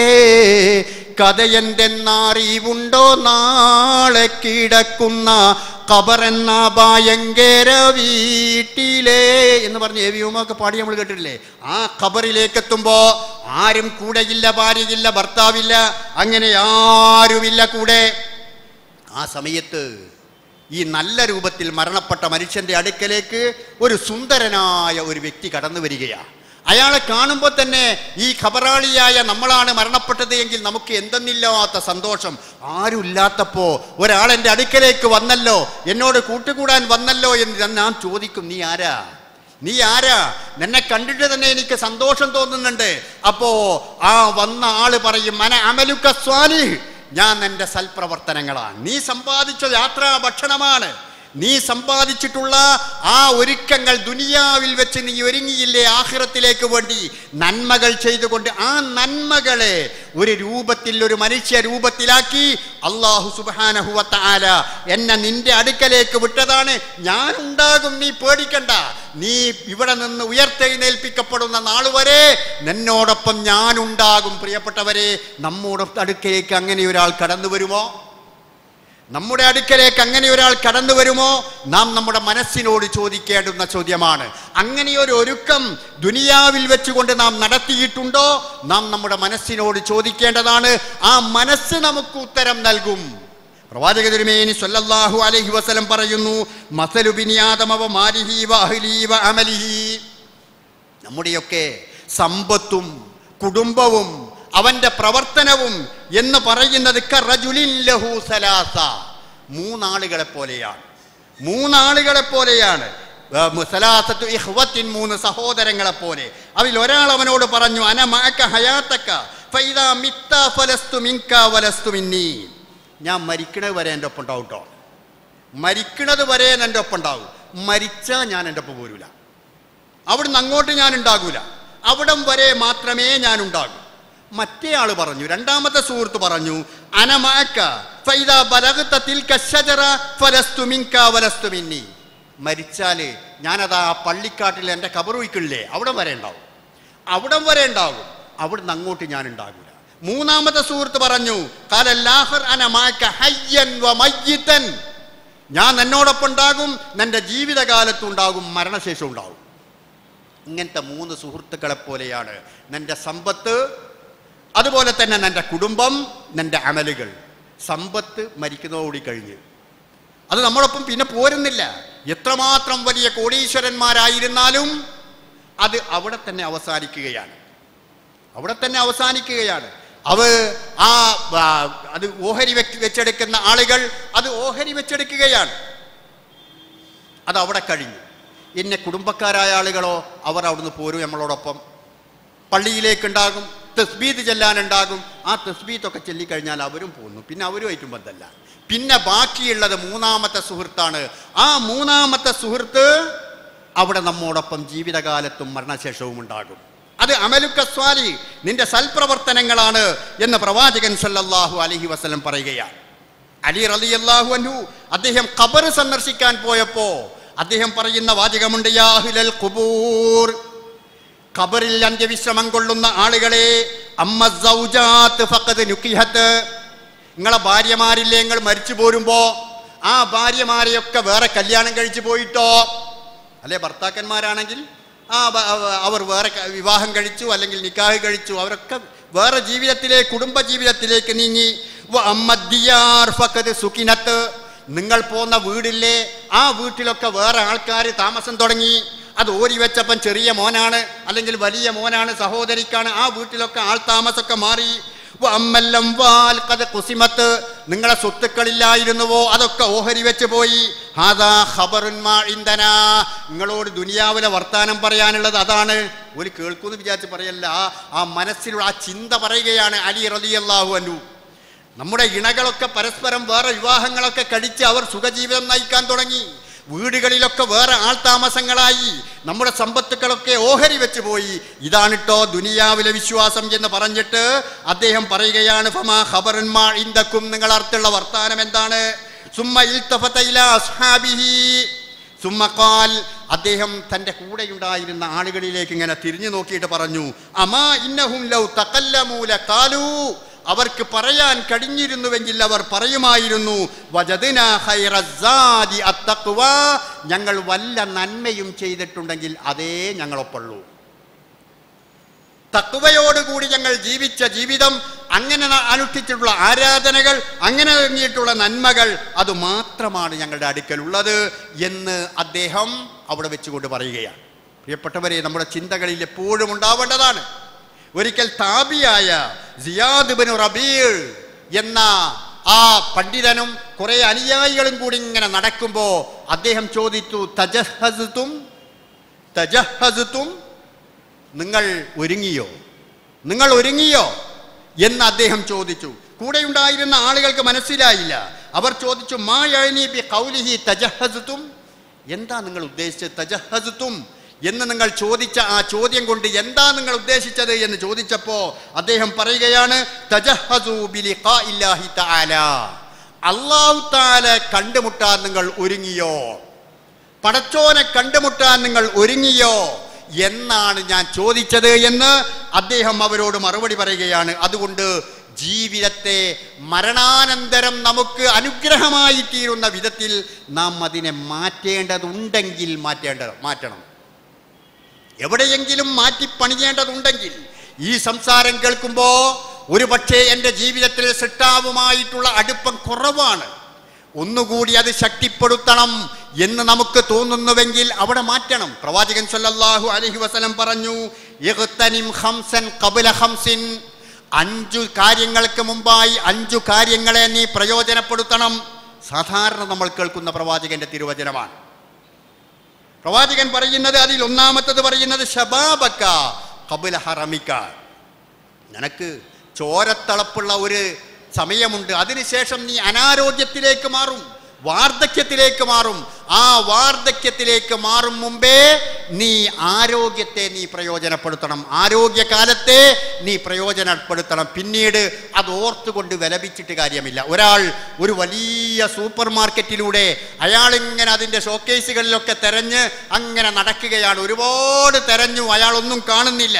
കഥയെന്തെന്നറിവുണ്ടോ നാളെ കിടക്കുന്ന ഖബറെന്ന ഭയങ്കര വീട്ടിലേ എന്ന് പറഞ്ഞ് ഏവിയുമൊക്കെ പാടി നമ്മൾ കേട്ടിട്ടില്ലേ. ആ ഖബറിലേക്ക് എത്തുമ്പോ ആരും കൂടെയില്ല, ഭാര്യയില്ല, ഭർത്താവില്ല, അങ്ങനെ ആരുമില്ല കൂടെ. ആ സമയത്ത് ഈ നല്ല രൂപത്തിൽ മരണപ്പെട്ട മനുഷ്യന്റെ അടുക്കലേക്ക് ഒരു സുന്ദരനായ ഒരു വ്യക്തി കടന്നു വരികയാണ്. അയാളെ കാണുമ്പോൾ തന്നെ ഈ ഖബറാളിയായ നമ്മളാണ് മരണപ്പെട്ടത് എങ്കിൽ നമുക്ക് എന്തെന്നില്ലാത്ത സന്തോഷം. ആരുമില്ലാത്തപ്പോ ഒരാൾ എൻ്റെ അടുക്കലേക്ക് വന്നല്ലോ, എന്നോട് കൂട്ടുകൂടാൻ വന്നല്ലോ എന്ന് ഞാൻ ചോദിക്കും, നീ ആരാ? നിന്നെ കണ്ടിട്ട് തന്നെ എനിക്ക് സന്തോഷം തോന്നുന്നുണ്ട്. അപ്പോ ആ വന്ന ആള് പറയും, മന അമലുക സ്വാലിഹ്, ഞാൻ എൻ്റെ സൽപ്രവർത്തനങ്ങളാണ്. നീ സമ്പാദിച്ച യാത്രാ ഭക്ഷണമാണ്, നീ സമ്പാദിച്ചിട്ടുള്ള ആ ഒരുക്കങ്ങൾ, ദുനിയാവിൽ വെച്ച് നീ ഒരുങ്ങിയില്ലേ ആഖിറത്തിലേക്ക് വേണ്ടി നന്മകൾ ചെയ്തുകൊണ്ട് ആ നന്മകളെ ഒരു രൂപത്തിൽ, ഒരു മനുഷ്യ രൂപത്തിലാക്കി അല്ലാഹു സുബ്ഹാനഹു വ തആല എന്നെ നിന്റെ അടുക്കലേക്ക് വിട്ടതാണ്. ഞാൻ ഉണ്ടാകും, നീ പേടിക്കണ്ട. നീ ഇവിടെ നിന്ന് ഉയർത്തെഴുന്നേൽപ്പിക്കപ്പെടുന്ന നാൾ വരെ നിന്നോടൊപ്പം ഞാനുണ്ടാകും. പ്രിയപ്പെട്ടവരെ, നമ്മുടെ അടുക്കലേക്ക് അങ്ങനെ ഒരാൾ കടന്നു വരുമോ? നമ്മുടെ അടുക്കലേക്ക് അങ്ങനെ ഒരാൾ കടന്നു വരുമോ? നാം നമ്മുടെ മനസ്സിനോട് ചോദിക്കേണ്ടുന്ന ചോദ്യമാണ്. അങ്ങനെയൊരു ഒരുക്കം ദുനിയാവിൽ വെച്ചുകൊണ്ട് നാം നടത്തിയിട്ടുണ്ടോ? നാം നമ്മുടെ മനസ്സിനോട് ചോദിക്കേണ്ടതാണ്. ആ മനസ്സ് നമുക്ക് ഉത്തരം നൽകും. പ്രവാചക തിരുമേനി സ്വല്ലല്ലാഹു അലൈഹി വസല്ലം പറയുന്നു, മസലു ബിനി ആദമ വ മാലിഹി വ അഹ്ലി വ അമലിഹി, നമ്മുടെയൊക്കെ സമ്പത്തും കുടുംബവും അവന്റെ പ്രവർത്തനവും എന്ന് പറയുന്നത് കറജുലിൻ ലഹു സലാസ, മൂന്നാളുകളെ പോലെയാണ്. സലാസത്തു ഇഖ്വത്തിൻ, മൂന്ന് സഹോദരങ്ങളെ പോലെ. അതിൽ ഒരാൾ അവനോട് പറഞ്ഞു, അന മഅക ഹയാതക, ഫൈദാ മിത്ത ഫലസ്തു മിൻക വലസ്തു മിന്നി. ഞാൻ മരിക്കണത് വരെ എൻ്റെ ഒപ്പം ഉണ്ടാവും കേട്ടോ. മരിക്കണത് വരെ എൻ്റെ ഒപ്പം ഉണ്ടാവും. മരിച്ചാൽ ഞാൻ എൻ്റെ ഒപ്പം പോരൂല. അവിടുന്ന് അങ്ങോട്ട് ഞാൻ ഉണ്ടാകൂല. അവിടം വരെ മാത്രമേ ഞാൻ ഉണ്ടാകൂ. മറ്റേ ആള് പറഞ്ഞു, രണ്ടാമത്തെ സുഹൃത്ത് പറഞ്ഞു, അനമാക്ക ഫൈദാ ബലഗ്ത തിൽക ശജറ ഫലസ്തു മിൻക വലസ്തു മിന്നി. മരിച്ചാല് ഞാനതാ പള്ളിക്കാട്ടിൽ എൻ്റെ ഖബറുയിക്കില്ലേ അവിടം വരെ ഉണ്ടാവും. അവിടം വരെ ഉണ്ടാകും. അവിടുന്ന് അങ്ങോട്ട് ഞാൻ ഉണ്ടാകൂല. മൂന്നാമത്തെ സുഹൃത്ത് പറഞ്ഞു, ഖാലല്ലാഹർ അനമാക്ക ഹയ്യൻ വമയ്യിതൻ. ഞാൻ എന്നോടൊപ്പം ഉണ്ടാകും, നിന്റെ ജീവിതകാലത്തുണ്ടാകും, മരണശേഷം ഉണ്ടാകും. ഇങ്ങനത്തെ മൂന്ന് സുഹൃത്തുക്കളെ പോലെയാണ് നിന്റെ സമ്പത്ത്, അതുപോലെ തന്നെ നിന്റെ കുടുംബം, നിന്റെ അമലുകൾ. സമ്പത്ത് മരിക്കുന്നതോടി കഴിഞ്ഞ് അത് നമ്മളൊപ്പം പിന്നെ പോരുന്നില്ല. എത്രമാത്രം വലിയ കോടീശ്വരന്മാരായിരുന്നാലും അത് അവിടെ തന്നെ അവസാനിക്കുകയാണ്. അവിടെ തന്നെ അവസാനിക്കുകയാണ്. അത് ഓഹരി വെച്ചെടുക്കുന്ന ആളുകൾ അത് ഓഹരി വെച്ചെടുക്കുകയാണ്. അത് അവിടെ കഴിഞ്ഞു. എന്നെ കുടുംബക്കാരായ ആളുകളോ അവർ അവിടുന്ന് പോരും, നമ്മളോടൊപ്പം പള്ളിയിലേക്കുണ്ടാകും, തസ്ബീത്ത് ചെല്ലാനുണ്ടാകും. ആ തസ്ബീത്തൊക്കെ ചൊല്ലിക്കഴിഞ്ഞാൽ അവരും പോകുന്നു. പിന്നെ അവരുമായിട്ടും ബന്ധമല്ല. പിന്നെ ബാക്കിയുള്ളത് മൂന്നാമത്തെ സുഹൃത്താണ്. ആ മൂന്നാമത്തെ സുഹൃത്ത് അവിടെ നമ്മോടൊപ്പം ജീവിതകാലത്തും മരണശേഷവും ഉണ്ടാകും. അത് അമലുക സ്വാലിഹ്, നിന്റെ സൽപ്രവർത്തനങ്ങളാണ് എന്ന് പ്രവാചകൻ സല്ലല്ലാഹു അലൈഹി വസല്ലം പറയുകയാണ്. അലി റളിയല്ലാഹു അൻഹു അദ്ദേഹം ഖബർ സന്ദർശിക്കാൻ പോയപ്പോ അദ്ദേഹം പറയുന്ന വാചകമുണ്ട്, യാ അഹ്ലൽ ഖുബൂർ, ഖബറിൽ അന്ത്യവിശ്രമം കൊള്ളുന്ന ആളുകളെ, അമ്മ സൗജാത്ത് ഫഖദ് നുകിഹത്ത്. നിങ്ങളെ ഭാര്യമാരില്ലേ, നിങ്ങൾ മരിച്ചു പോരുമ്പോ ആ ഭാര്യമാരെയൊക്കെ വേറെ കല്യാണം കഴിച്ചു പോയിട്ടോ. അല്ലെ, ഭർത്താക്കന്മാരാണെങ്കിൽ അവർ വേറെ വിവാഹം കഴിച്ചു, അല്ലെങ്കിൽ നിക്കാഹ് കഴിച്ചു, അവരൊക്കെ വേറെ ജീവിതത്തിലേക്ക്, കുടുംബ ജീവിതത്തിലേക്ക് നീങ്ങി. നിങ്ങൾ പോന്ന വീടില്ലേ, ആ വീട്ടിലൊക്കെ വേറെ ആൾക്കാർ താമസം തുടങ്ങി. അത് ഓരി വെച്ചപ്പം ചെറിയ മോനാണ്, അല്ലെങ്കിൽ വലിയ മോനാണ്, സഹോദരിക്കാണ്. ആ വീട്ടിലൊക്കെ ആൾ താമസമൊക്കെ മാറി. നിങ്ങളെ സ്വത്തുക്കളില്ലായിരുന്നുവോ, അതൊക്കെ ഓഹരി വെച്ച് പോയി. നിങ്ങളോട് ദുനിയാവിലെ വർത്താനം പറയാനുള്ളത് അതാണ്. ഒരു കേൾക്കുമെന്ന് വിചാരിച്ച് പറയല്ല, ആ മനസ്സിലുള്ള ആ ചിന്ത പറയുകയാണ് അലി റളിയല്ലാഹു അൻഹു. നമ്മുടെ ഇണകളൊക്കെ പരസ്പരം വേറെ വിവാഹങ്ങളൊക്കെ കഴിച്ച് അവർ സുഖജീവിതം നയിക്കാൻ തുടങ്ങി. വീടുകളിലൊക്കെ വേറെ ആൾ താമസങ്ങളായി. നമ്മുടെ സമ്പത്തുക്കളൊക്കെ ഓഹരി വെച്ച് പോയി. ഇതാണിട്ടോ ദുനിയാവിലെ വിശ്വാസം എന്ന് പറഞ്ഞിട്ട് അദ്ദേഹം പറയുകയാണ്, ഫമാ ഖബറുൻ മാ ഇൻദകും, നിങ്ങൾ അർത്ഥമുള്ള വർത്താനം എന്താണ്? സുമ്മ ഇൽതഫത ഇലാ അസ്ഹാബിഹി സുമ്മ ഖാൽ, അദ്ദേഹം തൻ്റെ കൂടെയുണ്ടായിരുന്ന ആളുകളിലേക്ക് ഇങ്ങനെ തിരിഞ്ഞു നോക്കിയിട്ട് പറഞ്ഞു, അമാ ഇന്നഹും ലൗ തകല്ലമൂ ലഖാലൂ, അവർക്ക് പറയാൻ കഴിഞ്ഞിരുന്നുവെങ്കിൽ അവർ പറയുമായിരുന്നു, വജദ്നാ ഖൈറസ്സാദി അത്തഖ്വാ, ഞങ്ങൾ വല്ല നന്മയും ചെയ്തിട്ടുണ്ടെങ്കിൽ അതേ ഞങ്ങളൊപ്പുള്ളൂ. തഖ്വയോടുകൂടി ഞങ്ങൾ ജീവിച്ച ജീവിതം, അങ്ങനെ അനുഷ്ഠിച്ചിട്ടുള്ള ആരാധനകൾ, അങ്ങനെ ഇറങ്ങിയിട്ടുള്ള നന്മകൾ, അത് മാത്രമാണ് ഞങ്ങളുടെ അടുക്കലുള്ളത് എന്ന് അദ്ദേഹം അവിടെ വെച്ചുകൊണ്ട് പറയുകയാണ്. പ്രിയപ്പെട്ടവരെ, നമ്മുടെ ചിന്തകളിൽ എപ്പോഴും ഉണ്ടാവേണ്ടതാണ്. ഒരിക്കൽ താബിയായ സിയാദ് ഇബ്നു റബീഅ് എന്ന ആ പണ്ഡിതനും കുറെ അനുയായികളും കൂടി ഇങ്ങനെ നടക്കുമ്പോ അദ്ദേഹം ചോദിച്ചു, തജഹ്ഹസ്തും, നിങ്ങൾ ഒരുങ്ങിയോ, നിങ്ങൾ ഒരുങ്ങിയോ എന്ന് അദ്ദേഹം ചോദിച്ചു. കൂടെയുണ്ടായിരുന്ന ആളുകൾക്ക് മനസ്സിലായില്ല. അവർ ചോദിച്ചു, മാ യഅനി ബി ഖൗലിഹി തജഹ്ഹസ്തും, എന്താ നിങ്ങൾ ഉദ്ദേശിച്ചത്? തജഹ്ഹസ്തും എന്ന് നിങ്ങൾ ചോദിച്ച ആ ചോദ്യം കൊണ്ട് എന്താ നിങ്ങൾ ഉദ്ദേശിച്ചത് എന്ന് ചോദിച്ചപ്പോ അദ്ദേഹം പറയുകയാണ്, തജഹ്ഹസു ബിലിഖാഇല്ലാഹി തആല, അല്ലാഹു തആല കണ്ടുമുട്ടാൻ നിങ്ങൾ ഒരുങ്ങിയോ, പടച്ചോനെ കണ്ടുമുട്ടാൻ നിങ്ങൾ ഒരുങ്ങിയോ എന്നാണ് ഞാൻ ചോദിച്ചത് എന്ന് അദ്ദേഹം അവരോട് മറുപടി പറയുകയാണ്. അതുകൊണ്ട് ജീവിതത്തെ മരണാനന്തരം നമുക്ക് അനുഗ്രഹമായി തീരുന്ന വിധത്തിൽ നാം അതിനെ മാറ്റേണ്ടതുണ്ടെങ്കിൽ മാറ്റണം. എവിടെയെങ്കിലും മാറ്റി പണിയേണ്ടതുണ്ടെങ്കിൽ, ഈ സംസാരം കേൾക്കുമ്പോ ഒരു പക്ഷേ എൻ്റെ ജീവിതത്തിൽ സൃഷ്ടാവുമായിട്ടുള്ള അടുപ്പം കുറവാണ്, ഒന്നുകൂടി അത് ശക്തിപ്പെടുത്തണം എന്ന് നമുക്ക് തോന്നുന്നുവെങ്കിൽ അവിടെ മാറ്റണം. പ്രവാചകൻ സല്ലല്ലാഹു അലൈഹി വസല്ലം പറഞ്ഞു, ഇഗ്തനിം ഖംസൻ ഖബ്ല ഖംസിൻ, 5 കാര്യങ്ങൾക്ക് മുമ്പായി 5 കാര്യങ്ങളെ നീ പ്രയോജനപ്പെടുത്തണം. സാധാരണ നമ്മൾ കേൾക്കുന്ന പ്രവാചകന്റെ തിരുവചനമാണ്. പ്രവാചകൻ പറയുന്നത്, അതിൽ ഒന്നാമത്തത് പറയുന്നത്, ശബാബക ഖബ്ല ഹറമിക, നിനക്ക് ചോരത്തളപ്പുള്ള ഒരു സമയമുണ്ട്. അതിനുശേഷം നീ അനാരോഗ്യത്തിലേക്ക് മാറും, വാർദ്ധക്യത്തിലേക്ക് മാറും. ആ വാർദ്ധക്യത്തിലേക്ക് മാറും മുമ്പേ നീ ആരോഗ്യത്തെ നീ പ്രയോജനപ്പെടുത്തണം, ആരോഗ്യകാലത്തെ നീ പ്രയോജനപ്പെടുത്തണം. പിന്നീട് അത് ഓർത്തുകൊണ്ട് വിലപിച്ചിട്ട് കാര്യമില്ല. ഒരാൾ ഒരു വലിയ സൂപ്പർ മാർക്കറ്റിലൂടെ അയാളിങ്ങനെ അതിൻ്റെ ഷോക്കേസുകളിലൊക്കെ തെരഞ്ഞ് അങ്ങനെ നടക്കുകയാണ്. ഒരുപാട് തെരഞ്ഞു, അയാളൊന്നും കാണുന്നില്ല.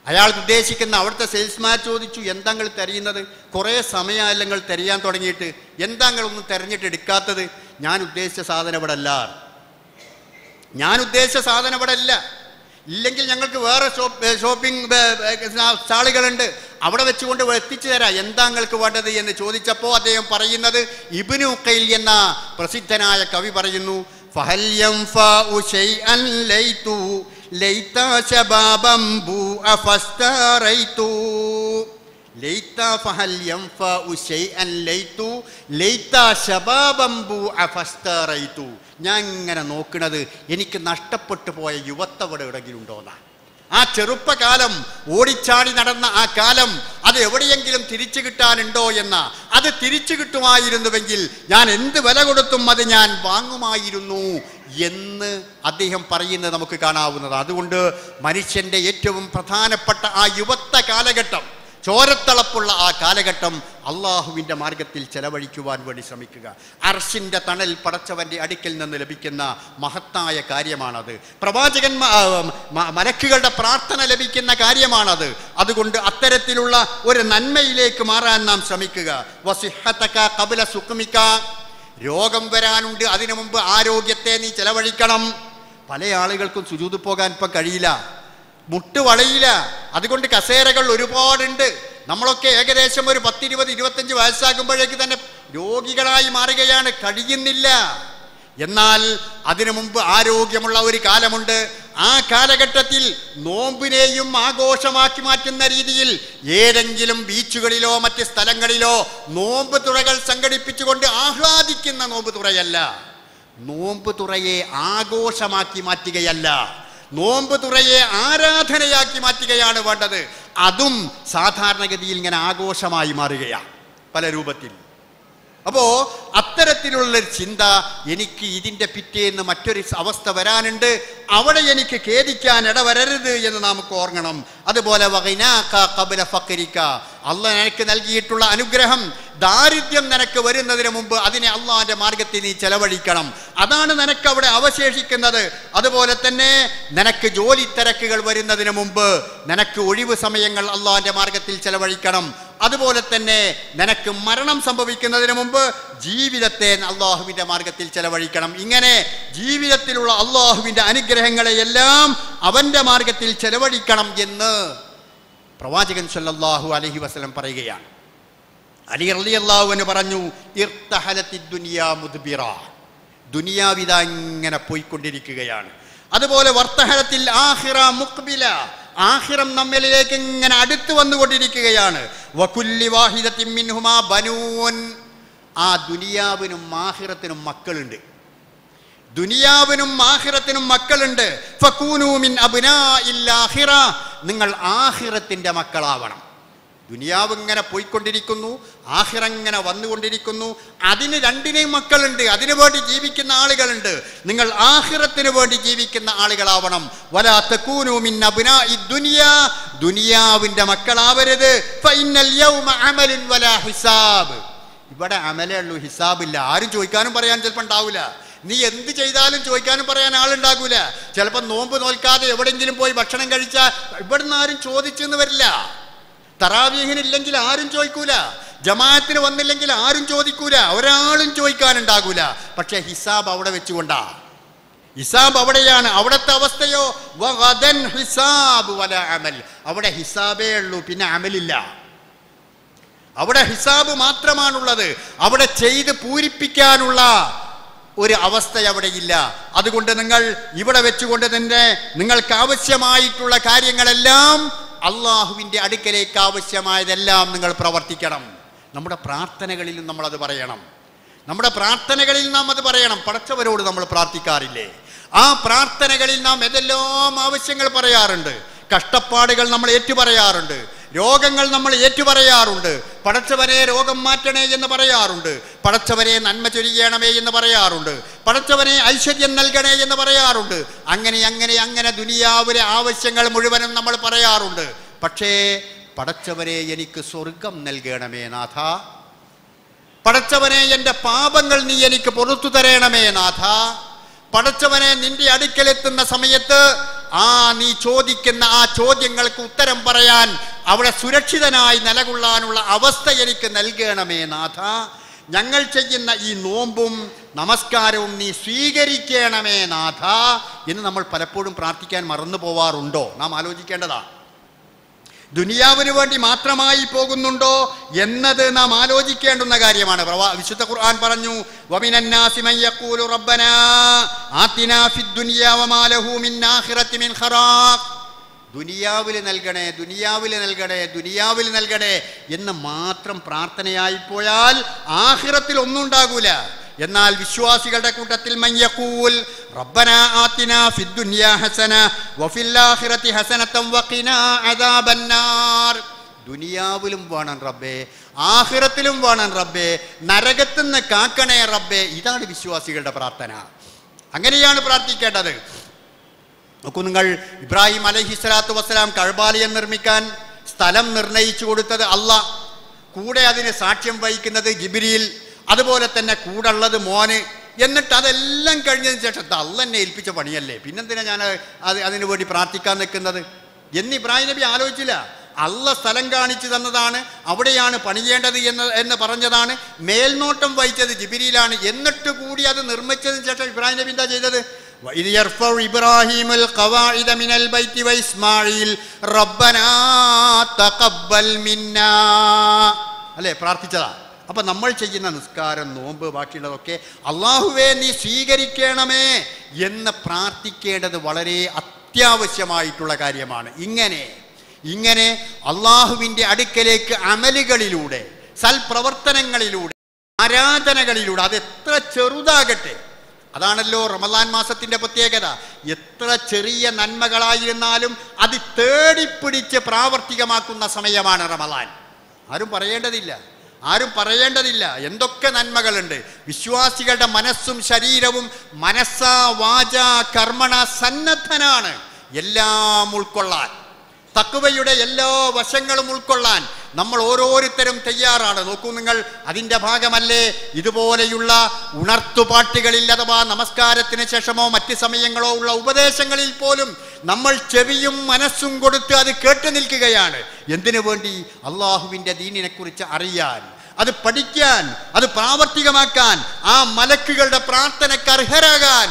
അയാൾ ഉദ്ദേശിക്കുന്ന അവിടുത്തെ സെയിൽസ്മാൻ ചോദിച്ചു, എന്താ നിങ്ങൾ തെരയുന്നത്? കുറേ സമയമല്ല നിങ്ങൾ തെരയാൻ തുടങ്ങിയിട്ട്, എന്താ നിങ്ങളൊന്നും തെരഞ്ഞിട്ട് എടുക്കാത്തത്? ഞാൻ ഉദ്ദേശിച്ച സാധനം ഇവിടെ അല്ല, ഞാൻ ഉദ്ദേശിച്ച സാധനം ഇവിടെ അല്ല. ഇല്ലെങ്കിൽ ഞങ്ങൾക്ക് വേറെ ഷോപ്പിംഗ് സ്റ്റാളുകളുണ്ട്, അവിടെ വെച്ചുകൊണ്ട് എത്തിച്ചു തരാം, എന്താ നിങ്ങൾക്ക് വേണ്ടത് എന്ന് ചോദിച്ചപ്പോൾ അദ്ദേഹം പറയുന്നത്, ഇബ്നു ഉഖൈൽ എന്ന പ്രസിദ്ധനായ കവി പറയുന്നു, ഫഹൽ യൻഫഉ ശൈഅൻ ലൈതു ലൈത ശബാബൻ ബുഅ ഫസ്തറൈതു ലൈത ഫഹൽ യൻഫഉ ശൈഅൻ ലൈതു ലൈത ശബാബൻ ബുഅ ഫസ്തറൈതു. ഞാൻ ഇങ്ങനെ നോക്കുന്നത് എനിക്ക് നഷ്ടപ്പെട്ടു പോയ യുവത്വം എവിടെയെങ്കിലും ഉണ്ടോന്നാ. ആ ചെറുപ്പകാലം, ഓടിച്ചാടി നടന്ന ആ കാലം, അത് എവിടെയെങ്കിലും തിരിച്ചു കിട്ടാനുണ്ടോ എന്ന. അത് തിരിച്ചു കിട്ടുമായിരുന്നുവെങ്കിൽ ഞാൻ എന്ത് വില കൊടുത്തും അത് ഞാൻ വാങ്ങുമായിരുന്നു എന്ന് അദ്ദേഹം പറയുന്നത് നമുക്ക് കാണാവുന്നതാണ്. അതുകൊണ്ട് മനുഷ്യൻ്റെ ഏറ്റവും പ്രധാനപ്പെട്ട ആ യുവത്വ കാലഘട്ടം, ചോരത്തളപ്പുള്ള ആ കാലഘട്ടം അള്ളാഹുവിൻ്റെ മാർഗത്തിൽ ചെലവഴിക്കുവാൻ വേണ്ടി ശ്രമിക്കുക. അർശിൻ്റെ തണൽ പടച്ചവൻ്റെ അടുക്കൽ നിന്ന് ലഭിക്കുന്ന മഹത്തായ കാര്യമാണത്. മലക്കുകളുടെ പ്രാർത്ഥന ലഭിക്കുന്ന കാര്യമാണത്. അതുകൊണ്ട് അത്തരത്തിലുള്ള ഒരു നന്മയിലേക്ക് മാറാൻ നാം ശ്രമിക്കുക. വസിഹതക ഖബ്ല സുഖ്മിക, രോഗം വരാനുണ്ട്, അതിനു മുമ്പ് ആരോഗ്യത്തെ നീ ചെലവഴിക്കണം. പല ആളുകൾക്കും സുജൂദ് പോകാൻ ഇപ്പം കഴിയില്ല, മുട്ട് വളയില്ല. അതുകൊണ്ട് കസേരകൾ ഒരുപാടുണ്ട്. നമ്മളൊക്കെ ഏകദേശം ഒരു 10, 20, 25 വയസ്സാകുമ്പോഴേക്ക് തന്നെ രോഗികളായി മാറുകയാണ്, കഴിയുന്നില്ല. എന്നാൽ അതിനു മുമ്പ് ആരോഗ്യമുള്ള ഒരു കാലമുണ്ട്. ആ കാലഘട്ടത്തിൽ നോമ്പിനെയും ആഘോഷമാക്കി മാറ്റുന്ന രീതിയിൽ ഏതെങ്കിലും ബീച്ചുകളിലോ മറ്റ് സ്ഥലങ്ങളിലോ നോമ്പ് തുറകൾ സംഘടിപ്പിച്ചുകൊണ്ട് ആഹ്ലാദിക്കുന്ന നോമ്പ് തുറയല്ല, നോമ്പ് തുറയെ ആഘോഷമാക്കി മാറ്റുകയല്ല, നോമ്പ് തുറയെ ആരാധനയാക്കി മാറ്റുകയാണ് വേണ്ടത്. അതും സാധാരണഗതിയിൽ ഇങ്ങനെ ആഘോഷമായി മാറുകയാണ് പല രൂപത്തിൽ. അപ്പോൾ അത്തരത്തിലുള്ളൊരു ചിന്ത, എനിക്ക് ഇതിൻ്റെ പിറ്റേന്ന് മറ്റൊരു അവസ്ഥ വരാനുണ്ട്, അവിടെ എനിക്ക് ഖേദിക്കാൻ ഇടവരരുത് എന്ന് നമുക്ക് ഓർക്കണം. അതുപോലെ വഗിനാക ഖബ്ല ഫഖരിക, അള്ളാഹ് നിനക്ക് നൽകിയിട്ടുള്ള അനുഗ്രഹം, ദാരിദ്ര്യം നിനക്ക് വരുന്നതിന് മുമ്പ് അതിനെ അള്ളാഹിൻ്റെ മാർഗത്തിൽ നീ ചെലവഴിക്കണം. അതാണ് നിനക്ക് അവിടെ അവശേഷിക്കുന്നത്. അതുപോലെ തന്നെ നിനക്ക് ജോലി തിരക്കുകൾ വരുന്നതിന് മുമ്പ് നിനക്ക് ഒഴിവ് സമയങ്ങൾ അള്ളാഹിൻ്റെ മാർഗത്തിൽ ചെലവഴിക്കണം. അതുപോലെ തന്നെ നിനക്ക് മരണം സംഭവിക്കുന്നതിന് മുമ്പ് ജീവിതത്തെ അള്ളാഹുവിൻ്റെ മാർഗത്തിൽ ചെലവഴിക്കണം. ഇങ്ങനെ ജീവിതത്തിലുള്ള അള്ളാഹുവിൻ്റെ അനുഗ്രഹങ്ങളെയെല്ലാം അവൻ്റെ മാർഗത്തിൽ ചെലവഴിക്കണം എന്ന് പ്രവാചകൻ സല്ലല്ലാഹു അലൈഹി വസല്ലം പറയുകയാണ്. അലി റളിയല്ലാഹു അൻഹു പറഞ്ഞു, ഇർതഹലത്തിദ് ദുനിയാ മുദ്ബിറ, ദുനിയാവിത ഇങ്ങനെ പോയിക്കൊണ്ടിരിക്കുകയാണ്. അതുപോലെ വർത്തഹലത്തിൽ ആഖിറ മുഖ്ബില, ആഖിറം നമ്മളിലേക്ക് ഇങ്ങനെ അടുത്ത് വന്നുകൊണ്ടിരിക്കുകയാണ്. വകുല്ലി വാഹിദത്തിൻ മിൻഹുമാ ബനൂൻ, ആ ദുനിയാവിനും ആഖിറത്തിനും മക്കളുണ്ട്, ദുനിയാവിനും ആഖിറത്തിനും മക്കളുണ്ട്. ഫകൂനൂ മിൻ അബ്നാഇൽ ആഖിറ, നിങ്ങൾ ആഖിറത്തിൻ്റെ മക്കളാവണം. ദുനിയാവ് ഇങ്ങനെ പോയിക്കൊണ്ടിരിക്കുന്നു, ആഖിറ ഇങ്ങനെ വന്നുകൊണ്ടിരിക്കുന്നു. അതിന് രണ്ടിനെയും മക്കളുണ്ട്, അതിനു വേണ്ടി ജീവിക്കുന്ന ആളുകളുണ്ട്. നിങ്ങൾ ആഖിറത്തിന് വേണ്ടി ജീവിക്കുന്ന ആളുകളാവണം. വലാ തകൂനൂ മിൻ അബ്നാഇദ് ദുനിയാ, ദുനിയാവിൻ്റെ മക്കളാവരുത്. ഫഇന്നൽ യൗമ അമലുൻ വലാ ഹിസാബ്, ഇവിടെ അമലേ ഉള്ളൂ, ഹിസാബില്ല. ആരും ചോദിക്കാനും പറയാൻ ചിലപ്പോൾ ഉണ്ടാവില്ല. നീ എന്ത് ചെയ്താലും ചോദിക്കാനും പറയാൻ ആളുണ്ടാകൂല. ചിലപ്പോൾ നോമ്പ് നോൽക്കാതെ എവിടെയെങ്കിലും പോയി ഭക്ഷണം കഴിച്ചാൽ ഇവിടുന്ന് ആരും ചോദിച്ചെന്ന് വരില്ല. തറാവീഹിനില്ലെങ്കിൽ ആരും ചോദിക്കൂല, ജമാഅത്തിന് വന്നില്ലെങ്കിൽ ആരും ചോദിക്കൂല, ഒരാളും ചോദിക്കാനുണ്ടാകൂല. പക്ഷെ ഹിസാബ് അവിടെ വെച്ചുകൊണ്ടാ, ഹിസാബ് അവിടെയാണ്. അവിടുത്തെ അവസ്ഥയോ വഗദൻ ഹിസാബ് വലാ അമൽ, അവിടെ ഹിസാബേ ഉള്ളൂ, പിന്നെ അമലില്ല. അവിടെ ഹിസാബ് മാത്രമാണുള്ളത്, അവിടെ ചെയ്ത് പൂരിപ്പിക്കാനുള്ള ഒരു അവസ്ഥ അവിടെയില്ല. അതുകൊണ്ട് നിങ്ങൾ ഇവിടെ വെച്ചുകൊണ്ട് തന്നെ നിങ്ങൾക്ക് ആവശ്യമായിട്ടുള്ള കാര്യങ്ങളെല്ലാം, അള്ളാഹുവിൻ്റെ അടുക്കലേക്ക് ആവശ്യമായതെല്ലാം നിങ്ങൾ പ്രവർത്തിക്കണം. നമ്മുടെ പ്രാർത്ഥനകളിലും നമ്മളത് പറയണം, നമ്മുടെ പ്രാർത്ഥനകളിൽ നാം അത് പറയണം. പടച്ചവരോട് നമ്മൾ പ്രാർത്ഥിക്കാറില്ലേ? ആ പ്രാർത്ഥനകളിൽ നാം ഏതെല്ലാം ആവശ്യങ്ങൾ പറയാറുണ്ട്, കഷ്ടപ്പാടുകൾ നമ്മൾ ഏറ്റുപറയാറുണ്ട്, രോഗങ്ങൾ നമ്മൾ ഏറ്റുപറയാറുണ്ട്. പടച്ചവനെ രോഗം മാറ്റണേ എന്ന് പറയാറുണ്ട്. പടച്ചവനെ നന്മ ചൊരിയണമേ എന്ന് പറയാറുണ്ട്. പടച്ചവനെ ഐശ്വര്യം നൽകണേ എന്ന് പറയാറുണ്ട്. അങ്ങനെ അങ്ങനെ അങ്ങനെ ദുനിയാവിലെ ആവശ്യങ്ങൾ മുഴുവനും നമ്മൾ പറയാറുണ്ട്. പക്ഷേ പടച്ചവനെ എനിക്ക് സ്വർഗം നൽകണമേ നാഥ, പടച്ചവനെ എൻ്റെ പാപങ്ങൾ നീ എനിക്ക് പുറത്തു തരണമേ നാഥ, പടച്ചവനെ നിന്റെ അടുക്കലെത്തുന്ന സമയത്ത് നീ ചോദിക്കുന്ന ആ ചോദ്യങ്ങൾക്ക് ഉത്തരം പറയാൻ അവിടെ സുരക്ഷിതനായി നിലകൊള്ളാനുള്ള അവസ്ഥ എനിക്ക് നൽകണമേ നാഥ, ഞങ്ങൾ ചെയ്യുന്ന ഈ നോമ്പും നമസ്കാരവും നീ സ്വീകരിക്കണമേ നാഥ എന്ന് നമ്മൾ പലപ്പോഴും പ്രാർത്ഥിക്കാൻ മറന്നു പോവാറുണ്ടോ? നാം ആലോചിക്കേണ്ടതാണ്. ദുനിയാവിന് വേണ്ടി മാത്രമായി പോകുന്നുണ്ടോ എന്നത് നാം ആലോചിക്കേണ്ടുന്ന കാര്യമാണ്. വിശുദ്ധ ഖുർആൻ പറഞ്ഞു, വമിനന്നാസി മൻ യഖൂലു റബ്ബനാ ആതിനാ ഫിദ്ദുനിയാ വമാ ലഹു മിൻ ആഖിറതി മിൻ ഖറാഖ്. ദുനിയാവിൽ നൽകണേ, ദുനിയാവിൽ നൽകണേ, ദുനിയാവിൽ നൽകണേ എന്ന് മാത്രം പ്രാർത്ഥനയായി പോയാൽ ആഖിറത്തിൽ ഒന്നും ഉണ്ടാകൂല. എന്നാൽ വിശ്വാസികളുടെ കൂട്ടത്തിൽ മൻ യഖൂൽ റബ്ബനാ ആതിനാ ഫിദ്ദുനിയാ ഹസന വഫിൽ ആഖിറതി ഹസനതൻ വഖിനാ അദാബന്നാർ. ദുനിയാവിലും വേണം റബ്ബേ, ആഖിറത്തിലും വേണം റബ്ബേ, നരകത്തിൽ നിന്ന് കാക്കണേ റബ്ബേ. ഇതാണ് വിശ്വാസികളുടെ പ്രാർത്ഥന. അങ്ങനെയാണ് പ്രാർത്ഥിക്കേണ്ടത്. നോക്കൂ നിങ്ങൾ, ഇബ്രാഹിം അലൈഹിസ്സലാത്തു വസ്സലാം കഅബാലയം നിർമ്മിക്കാൻ സ്ഥലം നിർണയിച്ചു കൊടുത്തത് അല്ലാഹ്, കൂടെ അതിന് സാക്ഷ്യം വഹിക്കുന്നത് ജിബ്രീൽ, അതുപോലെ തന്നെ കൂടുള്ളത് മോന്. എന്നിട്ട് അതെല്ലാം കഴിഞ്ഞതിന് ശേഷം അല്ലാഹ് എന്നെ ഏൽപ്പിച്ച പണിയല്ലേ, പിന്നെന്തിനാ ഞാൻ അതിനു വേണ്ടി പ്രാർത്ഥിക്കാൻ നിൽക്കുന്നത് എന്ന് ഇബ്രാഹിം നബി ആലോചിച്ചില്ല. അല്ലാഹ് സ്ഥലം കാണിച്ചു തന്നതാണ്, അവിടെയാണ് പണിയേണ്ടത് എന്ന് പറഞ്ഞതാണ്. മേൽനോട്ടം വഹിച്ചത് ജിബ്രീലാണ്. എന്നിട്ട് കൂടി അത് നിർമ്മിച്ചതിന് ശേഷം ഇബ്രാഹിം നബി എന്താ ചെയ്തത്? ഇബ്രാഹിമുൽ ഖവാഇദ മിനൽ ബൈത്തി വ ഇസ്മാഈൽ റബ്ബനാ തഖബ്ബൽ മിന്നാ അല്ലേ പ്രാർത്ഥിച്ചതാ. അപ്പം നമ്മൾ ചെയ്യുന്ന നിസ്കാരം, നോമ്പ്, ബാക്കിയുള്ളതൊക്കെ അള്ളാഹുവേ നീ സ്വീകരിക്കണമേ എന്ന് പ്രാർത്ഥിക്കേണ്ടത് വളരെ അത്യാവശ്യമായിട്ടുള്ള കാര്യമാണ്. ഇങ്ങനെ അള്ളാഹുവിൻ്റെ അടുക്കലേക്ക് അമലുകളിലൂടെ, സൽപ്രവർത്തനങ്ങളിലൂടെ, ആരാധനകളിലൂടെ, അത് എത്ര ചെറുതാകട്ടെ, അതാണല്ലോ റമദാൻ മാസത്തിൻ്റെ പ്രത്യേകത. എത്ര ചെറിയ നന്മകളായിരുന്നാലും അത് തേടിപ്പിടിച്ച് പ്രാവർത്തികമാക്കുന്ന സമയമാണ് റമദാൻ. ആരും പറയേണ്ടതില്ല എന്തൊക്കെ നന്മകളുണ്ട്. വിശ്വാസികളുടെ മനസ്സും ശരീരവും മനസ്സാ വാച കർമ്മണ സന്നദ്ധനാണ് എല്ലാം ഉൾക്കൊള്ളാൻ. തഖ്വയുടെ എല്ലാ വശങ്ങളും ഉൾക്കൊള്ളാൻ നമ്മൾ ഓരോരുത്തരും തയ്യാറാണ്. നോക്കൂ നിങ്ങൾ, അതിൻ്റെ ഭാഗമല്ലേ ഇതുപോലെയുള്ള ഉണർത്തുപാട്ടുകളിൽ അഥവാ നമസ്കാരത്തിന് ശേഷമോ മറ്റ് സമയങ്ങളോ ഉള്ള ഉപദേശങ്ങളിൽ പോലും നമ്മൾ ചെവിയും മനസ്സും കൊടുത്ത് അത് കേട്ടു നിൽക്കുകയാണ്. എന്തിനു വേണ്ടി? അള്ളാഹുവിൻ്റെ ദീനിനെ കുറിച്ച് അറിയാൻ, അത് പഠിക്കാൻ, അത് പ്രാവർത്തികമാക്കാൻ, ആ മലക്കുകളുടെ പ്രാർത്ഥനയ്ക്ക് അർഹരാകാൻ.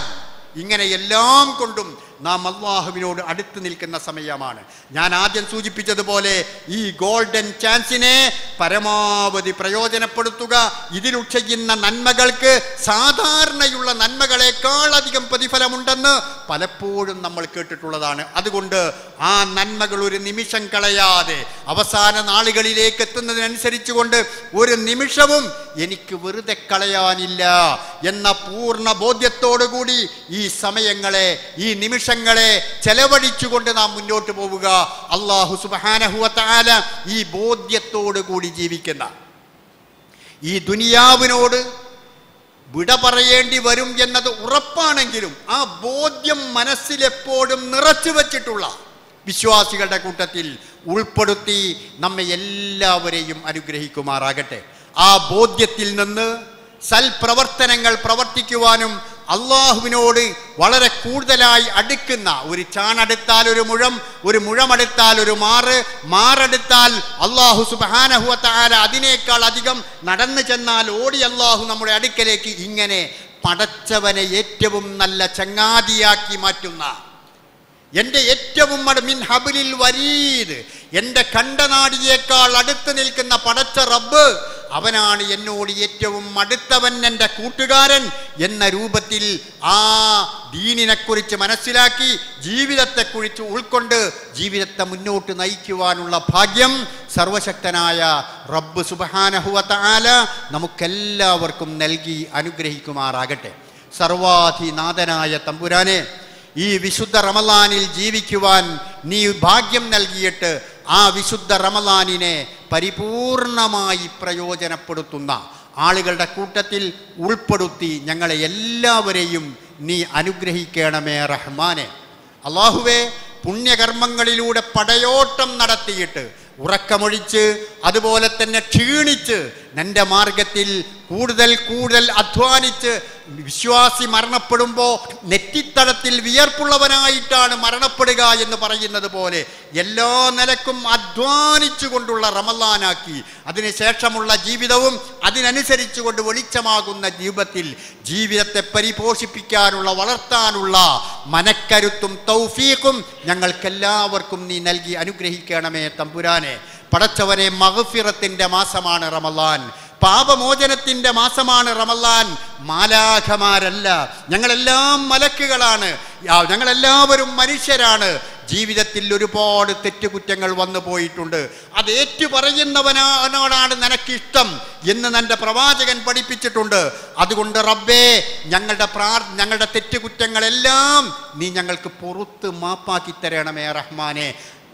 ഇങ്ങനെ എല്ലാം കൊണ്ടും നാം അള്ളാഹുവിനോട് അടുത്ത് നിൽക്കുന്ന സമയമാണ്. ഞാൻ ആദ്യം സൂചിപ്പിച്ചതുപോലെ ഈ ഗോൾഡൻ ചാൻസിനെ പരമാവധി പ്രയോജനപ്പെടുത്തുക. ഇതിൽ ചെയ്യുന്ന നന്മകൾക്ക് സാധാരണയുള്ള നന്മകളെക്കാൾ അധികം പ്രതിഫലമുണ്ടെന്ന് പലപ്പോഴും നമ്മൾ കേട്ടിട്ടുള്ളതാണ്. അതുകൊണ്ട് ആ നന്മകൾ ഒരു നിമിഷം കളയാതെ അവസാന നാളുകളിലേക്ക് എത്തുന്നതിനനുസരിച്ച് കൊണ്ട് ഒരു നിമിഷവും എനിക്ക് വെറുതെ കളയാനില്ല എന്ന പൂർണ്ണ ബോധ്യത്തോടുകൂടി ഈ സമയങ്ങളെ, ഈ നിമിഷങ്ങളെ ചെലവഴിച്ചുകൊണ്ട് നാം മുന്നോട്ട് പോവുക. അല്ലാഹു സുബ്ഹാനഹു വ തആല ഈ ബോധ്യത്തോടു കൂടി ജീവിക്കുന്ന, ഈ ദുനിയാവിനോട് വിട പറയേണ്ടി വരും എന്നത് ഉറപ്പാണെങ്കിലും ആ ബോധ്യം മനസ്സിലെപ്പോഴും നിറച്ചു വച്ചിട്ടുള്ള വിശ്വാസികളുടെ കൂട്ടത്തിൽ ഉൾപ്പെടുത്തി നമ്മെ എല്ലാവരെയും അനുഗ്രഹിക്കുമാറാകട്ടെ. ആ ബോധ്യത്തിൽ നിന്ന് സൽപ്രവർത്തനങ്ങൾ പ്രവർത്തിക്കുവാനും അള്ളാഹുവിനോട് വളരെ കൂടുതലായി അടുക്കുന്ന, ഒരു ചാണടുത്താൽ ഒരു മുഴം, ഒരു മുഴമെടുത്താൽ ഒരു മാറെടുത്താൽ അള്ളാഹു സുബ്ഹാനഹു വ തആല അതിനേക്കാൾ അധികം നടന്നു ചെന്നാൽ ഓടി അള്ളാഹു നമ്മുടെ അടുക്കലേക്ക് ഇങ്ങനെ പടച്ചവനെ ഏറ്റവും നല്ല ചങ്ങാതിയാക്കി മാറ്റുന്ന, എൻ്റെ ഏറ്റവും മിൻ ഹബ്ലിൽ വരീദ്, എൻ്റെ കണ്ടനാടിയേക്കാൾ അടുത്ത് നിൽക്കുന്ന പടച്ച റബ്ബ് അവനാണ് എന്നോട് ഏറ്റവും അടുത്തവൻ, എൻ്റെ കൂട്ടുകാരൻ എന്ന രൂപത്തിൽ ആ ദീനിനെക്കുറിച്ച് മനസ്സിലാക്കി ജീവിതത്തെക്കുറിച്ച് ഉൾക്കൊണ്ട് ജീവിതത്തെ മുന്നോട്ട് നയിക്കുവാനുള്ള ഭാഗ്യം സർവശക്തനായ റബ്ബ് സുബ്ഹാനഹു വ തആല നമുക്കെല്ലാവർക്കും നൽകി അനുഗ്രഹിക്കുമാറാകട്ടെ. സർവാധിനാഥനായ തമ്പുരാനെ, ഈ വിശുദ്ധ റമളാനിൽ ജീവിക്കുവാൻ നീ ഭാഗ്യം നൽകിയിട്ട് ആ വിശുദ്ധ റമളാനിനെ പരിപൂർണമായി പ്രയോജനപ്പെടുത്തുന്ന ആളുകളുടെ കൂട്ടത്തിൽ ഉൾപ്പെടുത്തി ഞങ്ങളെ എല്ലാവരെയും നീ അനുഗ്രഹിക്കണമേ റഹ്മാനെ. അല്ലാഹുവേ, പുണ്യകർമ്മങ്ങളിലൂടെ പടയോട്ടം നടത്തിയിട്ട് ഉറക്കമൊഴിച്ച് അതുപോലെ തന്നെ ക്ഷീണിച്ച് നിന്റെ മാർഗത്തിൽ കൂടുതൽ കൂടുതൽ അധ്വാനിച്ച് വിശ്വാസി മരണപ്പെടുമ്പോൾ നെറ്റിത്തടത്തിൽ വിയർപ്പുള്ളവനായിട്ടാണ് മരണപ്പെടുക എന്ന് പറയുന്നത് പോലെ എല്ലാ നിലക്കും അധ്വാനിച്ചുകൊണ്ടുള്ള റമളാനാക്കി അതിനുശേഷമുള്ള ജീവിതവും അതിനനുസരിച്ചുകൊണ്ട് വെളിച്ചമാകുന്ന ജീവിതത്തെ പരിപോഷിപ്പിക്കാനുള്ള വളർത്താനുള്ള മനക്കരുത്തും തൗഫീഖും ഞങ്ങൾക്കെല്ലാവർക്കും നീ നൽകി അനുഗ്രഹിക്കണമേ തമ്പുരാനെ. പടച്ചവനെ, മഗ്ഫിറത്തിന്റെ മാസമാണ് റമളാൻ, പാപമോചനത്തിന്റെ മാസമാണ് റമളാൻ. മാലാഖമാരല്ല, ഞങ്ങളെല്ലാം മലക്കുകളാണ്, ഞങ്ങളെല്ലാവരും മനുഷ്യരാണ്. ജീവിതത്തിൽ ഒരുപാട് തെറ്റുകുറ്റങ്ങൾ വന്നു പോയിട്ടുണ്ട്. അത് ഏറ്റുപറയുന്നവനോടാണ് നിനക്കിഷ്ടം എന്ന് നിന്റെ പ്രവാചകൻ പഠിപ്പിച്ചിട്ടുണ്ട്. അതുകൊണ്ട് റബ്ബേ, ഞങ്ങളുടെ തെറ്റുകുറ്റങ്ങളെല്ലാം നീ ഞങ്ങൾക്ക് പുറത്ത് മാപ്പാക്കി തരണമേ റഹ്മാനെ.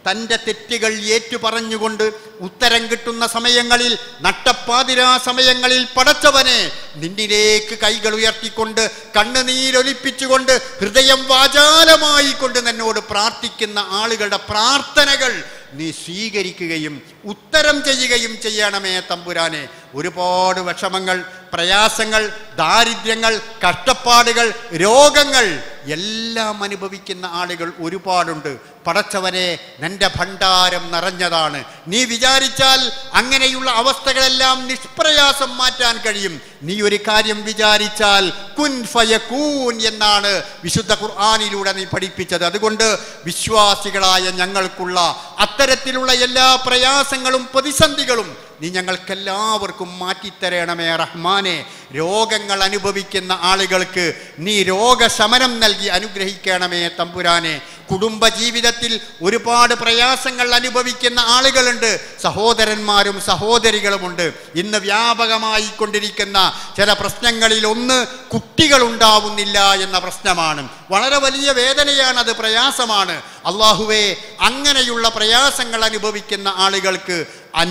തൻ്റെ തെറ്റുകൾ ഏറ്റുപറഞ്ഞുകൊണ്ട് ഉത്തരം കിട്ടുന്ന സമയങ്ങളിൽ, നട്ടപ്പാതിരാ സമയങ്ങളിൽ പടച്ചവനെ നിന്നിലേക്ക് കൈകൾ ഉയർത്തിക്കൊണ്ട് കണ്ണുനീരൊലിപ്പിച്ചുകൊണ്ട് ഹൃദയം വാചാലമായി കൊണ്ട് നിന്നോട് പ്രാർത്ഥിക്കുന്ന ആളുകളുടെ പ്രാർത്ഥനകൾ നീ സ്വീകരിക്കുകയും ഉത്തരം ചെയ്യുകയും ചെയ്യണമേ തമ്പുരാനെ. ഒരുപാട് വിഷമങ്ങൾ, പ്രയാസങ്ങൾ, ദാരിദ്ര്യങ്ങൾ, കഷ്ടപ്പാടുകൾ, രോഗങ്ങൾ എല്ലാം അനുഭവിക്കുന്ന ആളുകൾ ഒരുപാടുണ്ട്. പടച്ചവനെ, നിന്റെ ഭണ്ഡാരം നിറഞ്ഞതാണ്. നീ വിചാരിച്ചാൽ അങ്ങനെയുള്ള അവസ്ഥകളെല്ലാം നിഷ്പ്രയാസം മാറ്റാൻ കഴിയും. നീ ഒരു കാര്യം വിചാരിച്ചാൽ കുൻ ഫയകൂൻ എന്നാണ് വിശുദ്ധ ഖുർആനിലൂടെ നീ പഠിപ്പിച്ചത്. അതുകൊണ്ട് വിശ്വാസികളായ ഞങ്ങൾക്കുള്ള അത്തരത്തിലുള്ള എല്ലാ പ്രയാസങ്ങളും പ്രതിസന്ധികളും നീ ഞങ്ങൾക്കെല്ലാവർക്കും മാറ്റിത്തരണമേ റഹ്മാനെ. രോഗങ്ങൾ അനുഭവിക്കുന്ന ആളുകൾക്ക് നീ രോഗശമനം നൽകി അനുഗ്രഹിക്കണമേ തമ്പുരാനെ. കുടുംബജീവിതത്തിൽ ഒരുപാട് പ്രയാസങ്ങൾ അനുഭവിക്കുന്ന ആളുകളുണ്ട്, സഹോദരന്മാരും സഹോദരികളുമുണ്ട്. ഇന്ന് വ്യാപകമായി കൊണ്ടിരിക്കുന്ന ചില പ്രശ്നങ്ങളിൽ ഒന്ന് കുട്ടികളുണ്ടാവുന്നില്ല എന്ന പ്രശ്നമാണ്. വളരെ വലിയ വേദനയാണ്, അത് പ്രയാസമാണ്. അല്ലാഹുവേ, അങ്ങനെയുള്ള പ്രയാസങ്ങൾ അനുഭവിക്കുന്ന ആളുകൾക്ക്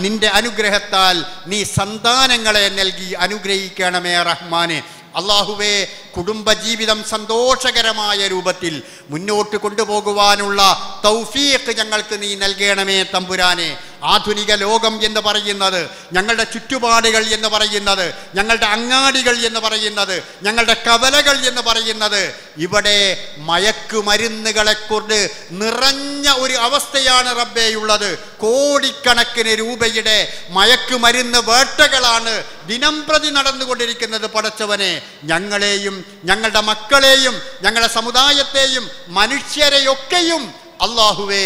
നിന്റെ അനുഗ്രഹത്താൽ നീ സന്താനങ്ങളെ നൽകി അനുഗ്രഹിക്കണമേ റഹ്മാനെ. അല്ലാഹുവേ, കുടുംബജീവിതം സന്തോഷകരമായ രൂപത്തിൽ മുന്നോട്ട് കൊണ്ടുപോകുവാനുള്ള തൗഫീഖ് ഞങ്ങൾക്ക് നീ നൽകണമേ തമ്പുരാനെ. ആധുനിക ലോകം എന്ന് പറയുന്നത്, ഞങ്ങളുടെ ചുറ്റുപാടുകൾ എന്ന് പറയുന്നത്, ഞങ്ങളുടെ അങ്ങാടികൾ എന്ന് പറയുന്നത്, ഞങ്ങളുടെ കവലകൾ എന്ന് പറയുന്നത്, ഇവിടെ മയക്കുമരുന്നുകളെ കൊണ്ട് നിറഞ്ഞ ഒരു അവസ്ഥയാണ് റബ്ബേയുള്ളത്. കോടിക്കണക്കിന് രൂപയുടെ മയക്കുമരുന്ന് വേട്ടകളാണ് ദിനം പ്രതി നടന്നുകൊണ്ടിരിക്കുന്നത്. പടച്ചവനെ, ഞങ്ങളെയും ഞങ്ങളുടെ മക്കളെയും ഞങ്ങളുടെ സമുദായത്തെയും മനുഷ്യരെയൊക്കെയും അല്ലാഹുവേ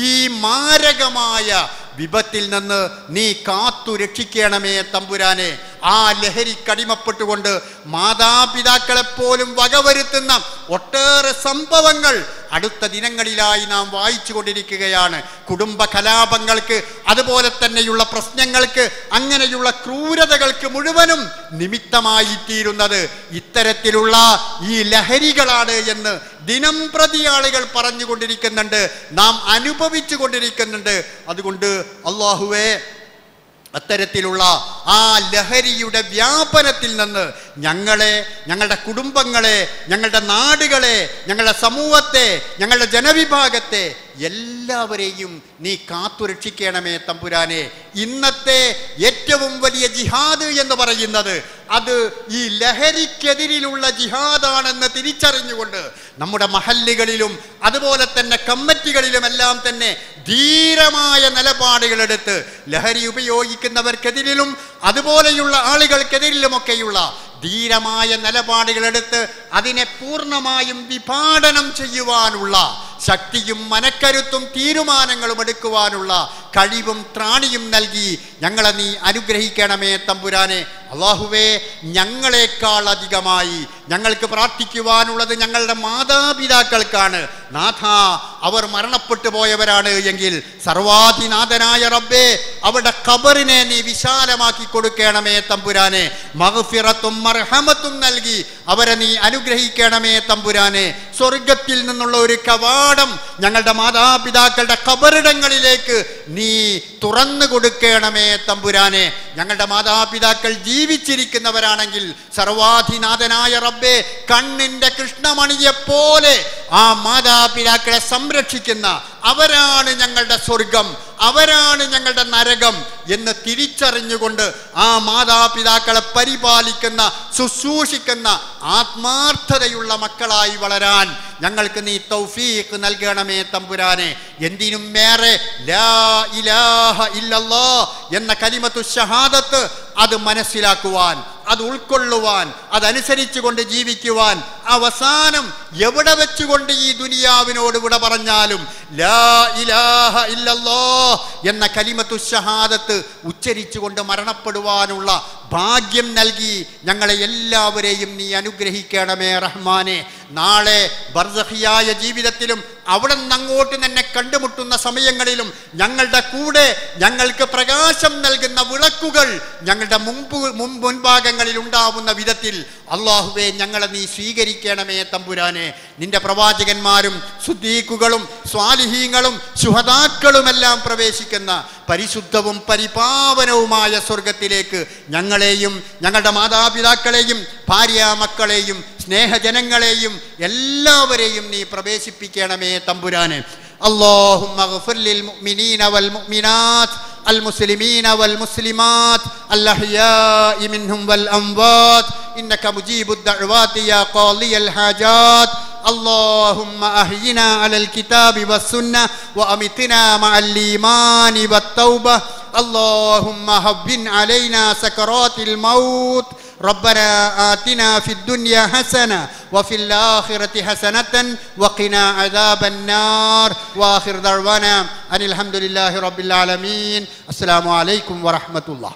ഈ മാരകമായ വിപത്തിൽ നിന്ന് നീ കാത്തു രക്ഷിക്കണമേ തമ്പുരാനെ. ആ ലഹരിക്കടിമപ്പെട്ടുകൊണ്ട് മാതാപിതാക്കളെപ്പോലും വകവരുത്തുന്ന ഒട്ടേറെ സംഭവങ്ങൾ അടുത്ത ദിനങ്ങളിലായി നാം വായിച്ചു കൊണ്ടിരിക്കുകയാണ്. കുടുംബ കലാപങ്ങൾക്ക്, അതുപോലെ തന്നെയുള്ള പ്രശ്നങ്ങൾക്ക്, അങ്ങനെയുള്ള ക്രൂരതകൾക്ക് മുഴുവനും നിമിത്തമായിത്തീരുന്നത് ഇത്തരത്തിലുള്ള ഈ ലഹരികളാണ് എന്ന് ദിനം പ്രതി ആളുകൾ പറഞ്ഞുകൊണ്ടിരിക്കുന്നുണ്ട്, നാം അനുഭവിച്ചു കൊണ്ടിരിക്കുന്നുണ്ട്. അതുകൊണ്ട് അല്ലാഹുവേ, അത്തരത്തിലുള്ള ആ ലഹരിയുടെ വ്യാപനത്തിൽ നിന്ന് ഞങ്ങളെ, ഞങ്ങളുടെ കുടുംബങ്ങളെ, ഞങ്ങളുടെ നാടുകളെ, ഞങ്ങളുടെ സമൂഹത്തെ, ഞങ്ങളുടെ ജനവിഭാഗത്തെ എല്ലാവരെയും നീ കാത്തുരക്ഷിക്കണമേ തമ്പുരാനെ. ഇന്നത്തെ ഏറ്റവും വലിയ ജിഹാദ് എന്ന് പറയുന്നത് അത് ഈ ലഹരിക്കെതിരിലുള്ള ജിഹാദാണെന്ന് തിരിച്ചറിഞ്ഞുകൊണ്ട് നമ്മുടെ മഹല്ലുകളിലും അതുപോലെ തന്നെ കമ്മിറ്റികളിലുമെല്ലാം തന്നെ ധീരമായ നിലപാടുകളെടുത്ത് ലഹരി ഉപയോഗിക്കുന്നവർക്കെതിരിലും അതുപോലെയുള്ള ആളുകൾക്കെതിരിലുമൊക്കെയുള്ള ധീരമായ നിലപാടുകളെടുത്ത് അതിനെ പൂർണ്ണമായും വിഭാടനം ചെയ്യുവാനുള്ള ശക്തിയും മനക്കരുത്തും തീരുമാനങ്ങളും എടുക്കുവാനുള്ള കഴിവും ത്രാണിയും നൽകി ഞങ്ങളെ നീ അനുഗ്രഹിക്കണമേ തമ്പുരാനെ. അല്ലാഹുവേ, ഞങ്ങളെക്കാൾ അധികമായി ഞങ്ങൾക്ക് പ്രാർത്ഥിക്കുവാനുള്ളത് ഞങ്ങളുടെ മാതാപിതാക്കൾക്കാണ്. നാഥ, അവർ മരണപ്പെട്ടു പോയവരാണ് എങ്കിൽ സർവാധിനാഥനായ റബ്ബേ, അവരുടെ ഖബറിനെ നീ വിശാലമാക്കി കൊടുക്കണമേ തമ്പുരാനെ. മഗ്ഫിറത്തും മർഹമത്തും നൽകി അവരെ നീ അനുഗ്രഹിക്കണമേ തമ്പുരാനെ. സ്വർഗത്തിൽ നിന്നുള്ള ഒരു കവാടം ഞങ്ങളുടെ മാതാപിതാക്കളുടെ ഖബറിടങ്ങളിലേക്ക് നീ തുറന്നു കൊടുക്കണമേ തമ്പുരാനെ. ഞങ്ങളുടെ മാതാപിതാക്കൾ ജീവിച്ചിരിക്കുന്നവരാണെങ്കിൽ സർവാധിനാഥനായ റബ്ബേ, കണ്ണിന്റെ കൃഷ്ണമണിയെപ്പോലെ ആ മാതാപിതാക്കളെ സംരക്ഷിക്കുന്ന, അവരാണ് ഞങ്ങളുടെ സ്വർഗം, അവരാണ് ഞങ്ങളുടെ നരകം എന്ന് തിരിച്ചറിഞ്ഞുകൊണ്ട് ആ മാതാപിതാക്കളെ പരിപാലിക്കുന്ന, ശുശ്രൂഷിക്കുന്ന ആത്മാർത്ഥതയുള്ള മക്കളായി വളരാൻ ഞങ്ങൾക്ക് നീ തൗഫീഖ് നൽകണമേ തമ്പുരാനെ. എന്തിനും മേറെ ലാ ഇലാഹ ഇല്ലല്ലാഹ് എന്ന കലിമത്തു ഷഹാദത്ത് അത് മനസ്സിലാക്കുവാൻ, അത് ഉൾക്കൊള്ളുവാൻ, അതനുസരിച്ചു കൊണ്ട് ജീവിക്കുവാൻ, അവസാനം എവിടെ വെച്ചുകൊണ്ട് ഈ ദുനിയാവിനോട് വിട പറഞ്ഞാലും ലാ ഇലാഹ ഇല്ലല്ലാഹ് എന്ന കലിമത്തു ഷഹാദത്ത് ഉച്ചരിച്ചുകൊണ്ട് മരണപ്പെടുവാനുള്ള ഭാഗ്യം നൽകി ഞങ്ങളെ എല്ലാവരെയും നീ അനുഗ്രഹിക്കണമേ റഹ്മാനെ. നാളെ ബർസഖിയായ ജീവിതത്തിലും അവിടെ നിന്ന് അങ്ങോട്ട് തന്നെ കണ്ടുമുട്ടുന്ന സമയങ്ങളിലും ഞങ്ങളുടെ കൂടെ ഞങ്ങൾക്ക് പ്രകാശം നൽകുന്ന വിളക്കുകൾ ഞങ്ങളുടെ മുൻഭാഗങ്ങളിൽ ഉണ്ടാവുന്ന വിധത്തിൽ അല്ലാഹുവേ ഞങ്ങളെ നീ സ്വീകരിക്കണമേ തമ്പുരാനെ. നിന്റെ പ്രവാചകന്മാരും സുദ്ദീഖുകളും സ്വാലിഹീങ്ങളും ശുഹദാക്കളുമെല്ലാം പ്രവേശിക്കുന്ന പരിശുദ്ധവും പരിപാവനവുമായ സ്വർഗത്തിലേക്ക് ഞങ്ങളെയും ഞങ്ങളുടെ മാതാപിതാക്കളെയും ഭാര്യാമക്കളെയും സ്നേഹജനങ്ങളെയും എല്ലാവരെയും നീ പ്രവേശിപ്പിക്കണമേ തമ്പുരാനെ. اللهم اغفر للمؤمنين والمؤمنات المسلمين والمسلمات الأحياء منهم والأموات إنك مجيب الدعوات يا قاضي الحاجات. اللهم أحينا على الكتاب والسنة وأمتنا مع الإيمان والتوبة. اللهم هون علينا سكرات الموت. ربنا آتنا في الدنيا حسنة وفي الآخرة حسنة وقنا عذاب النار. وآخر دعوانا أن الحمد لله رب العالمين. السلام عليكم ورحمة الله.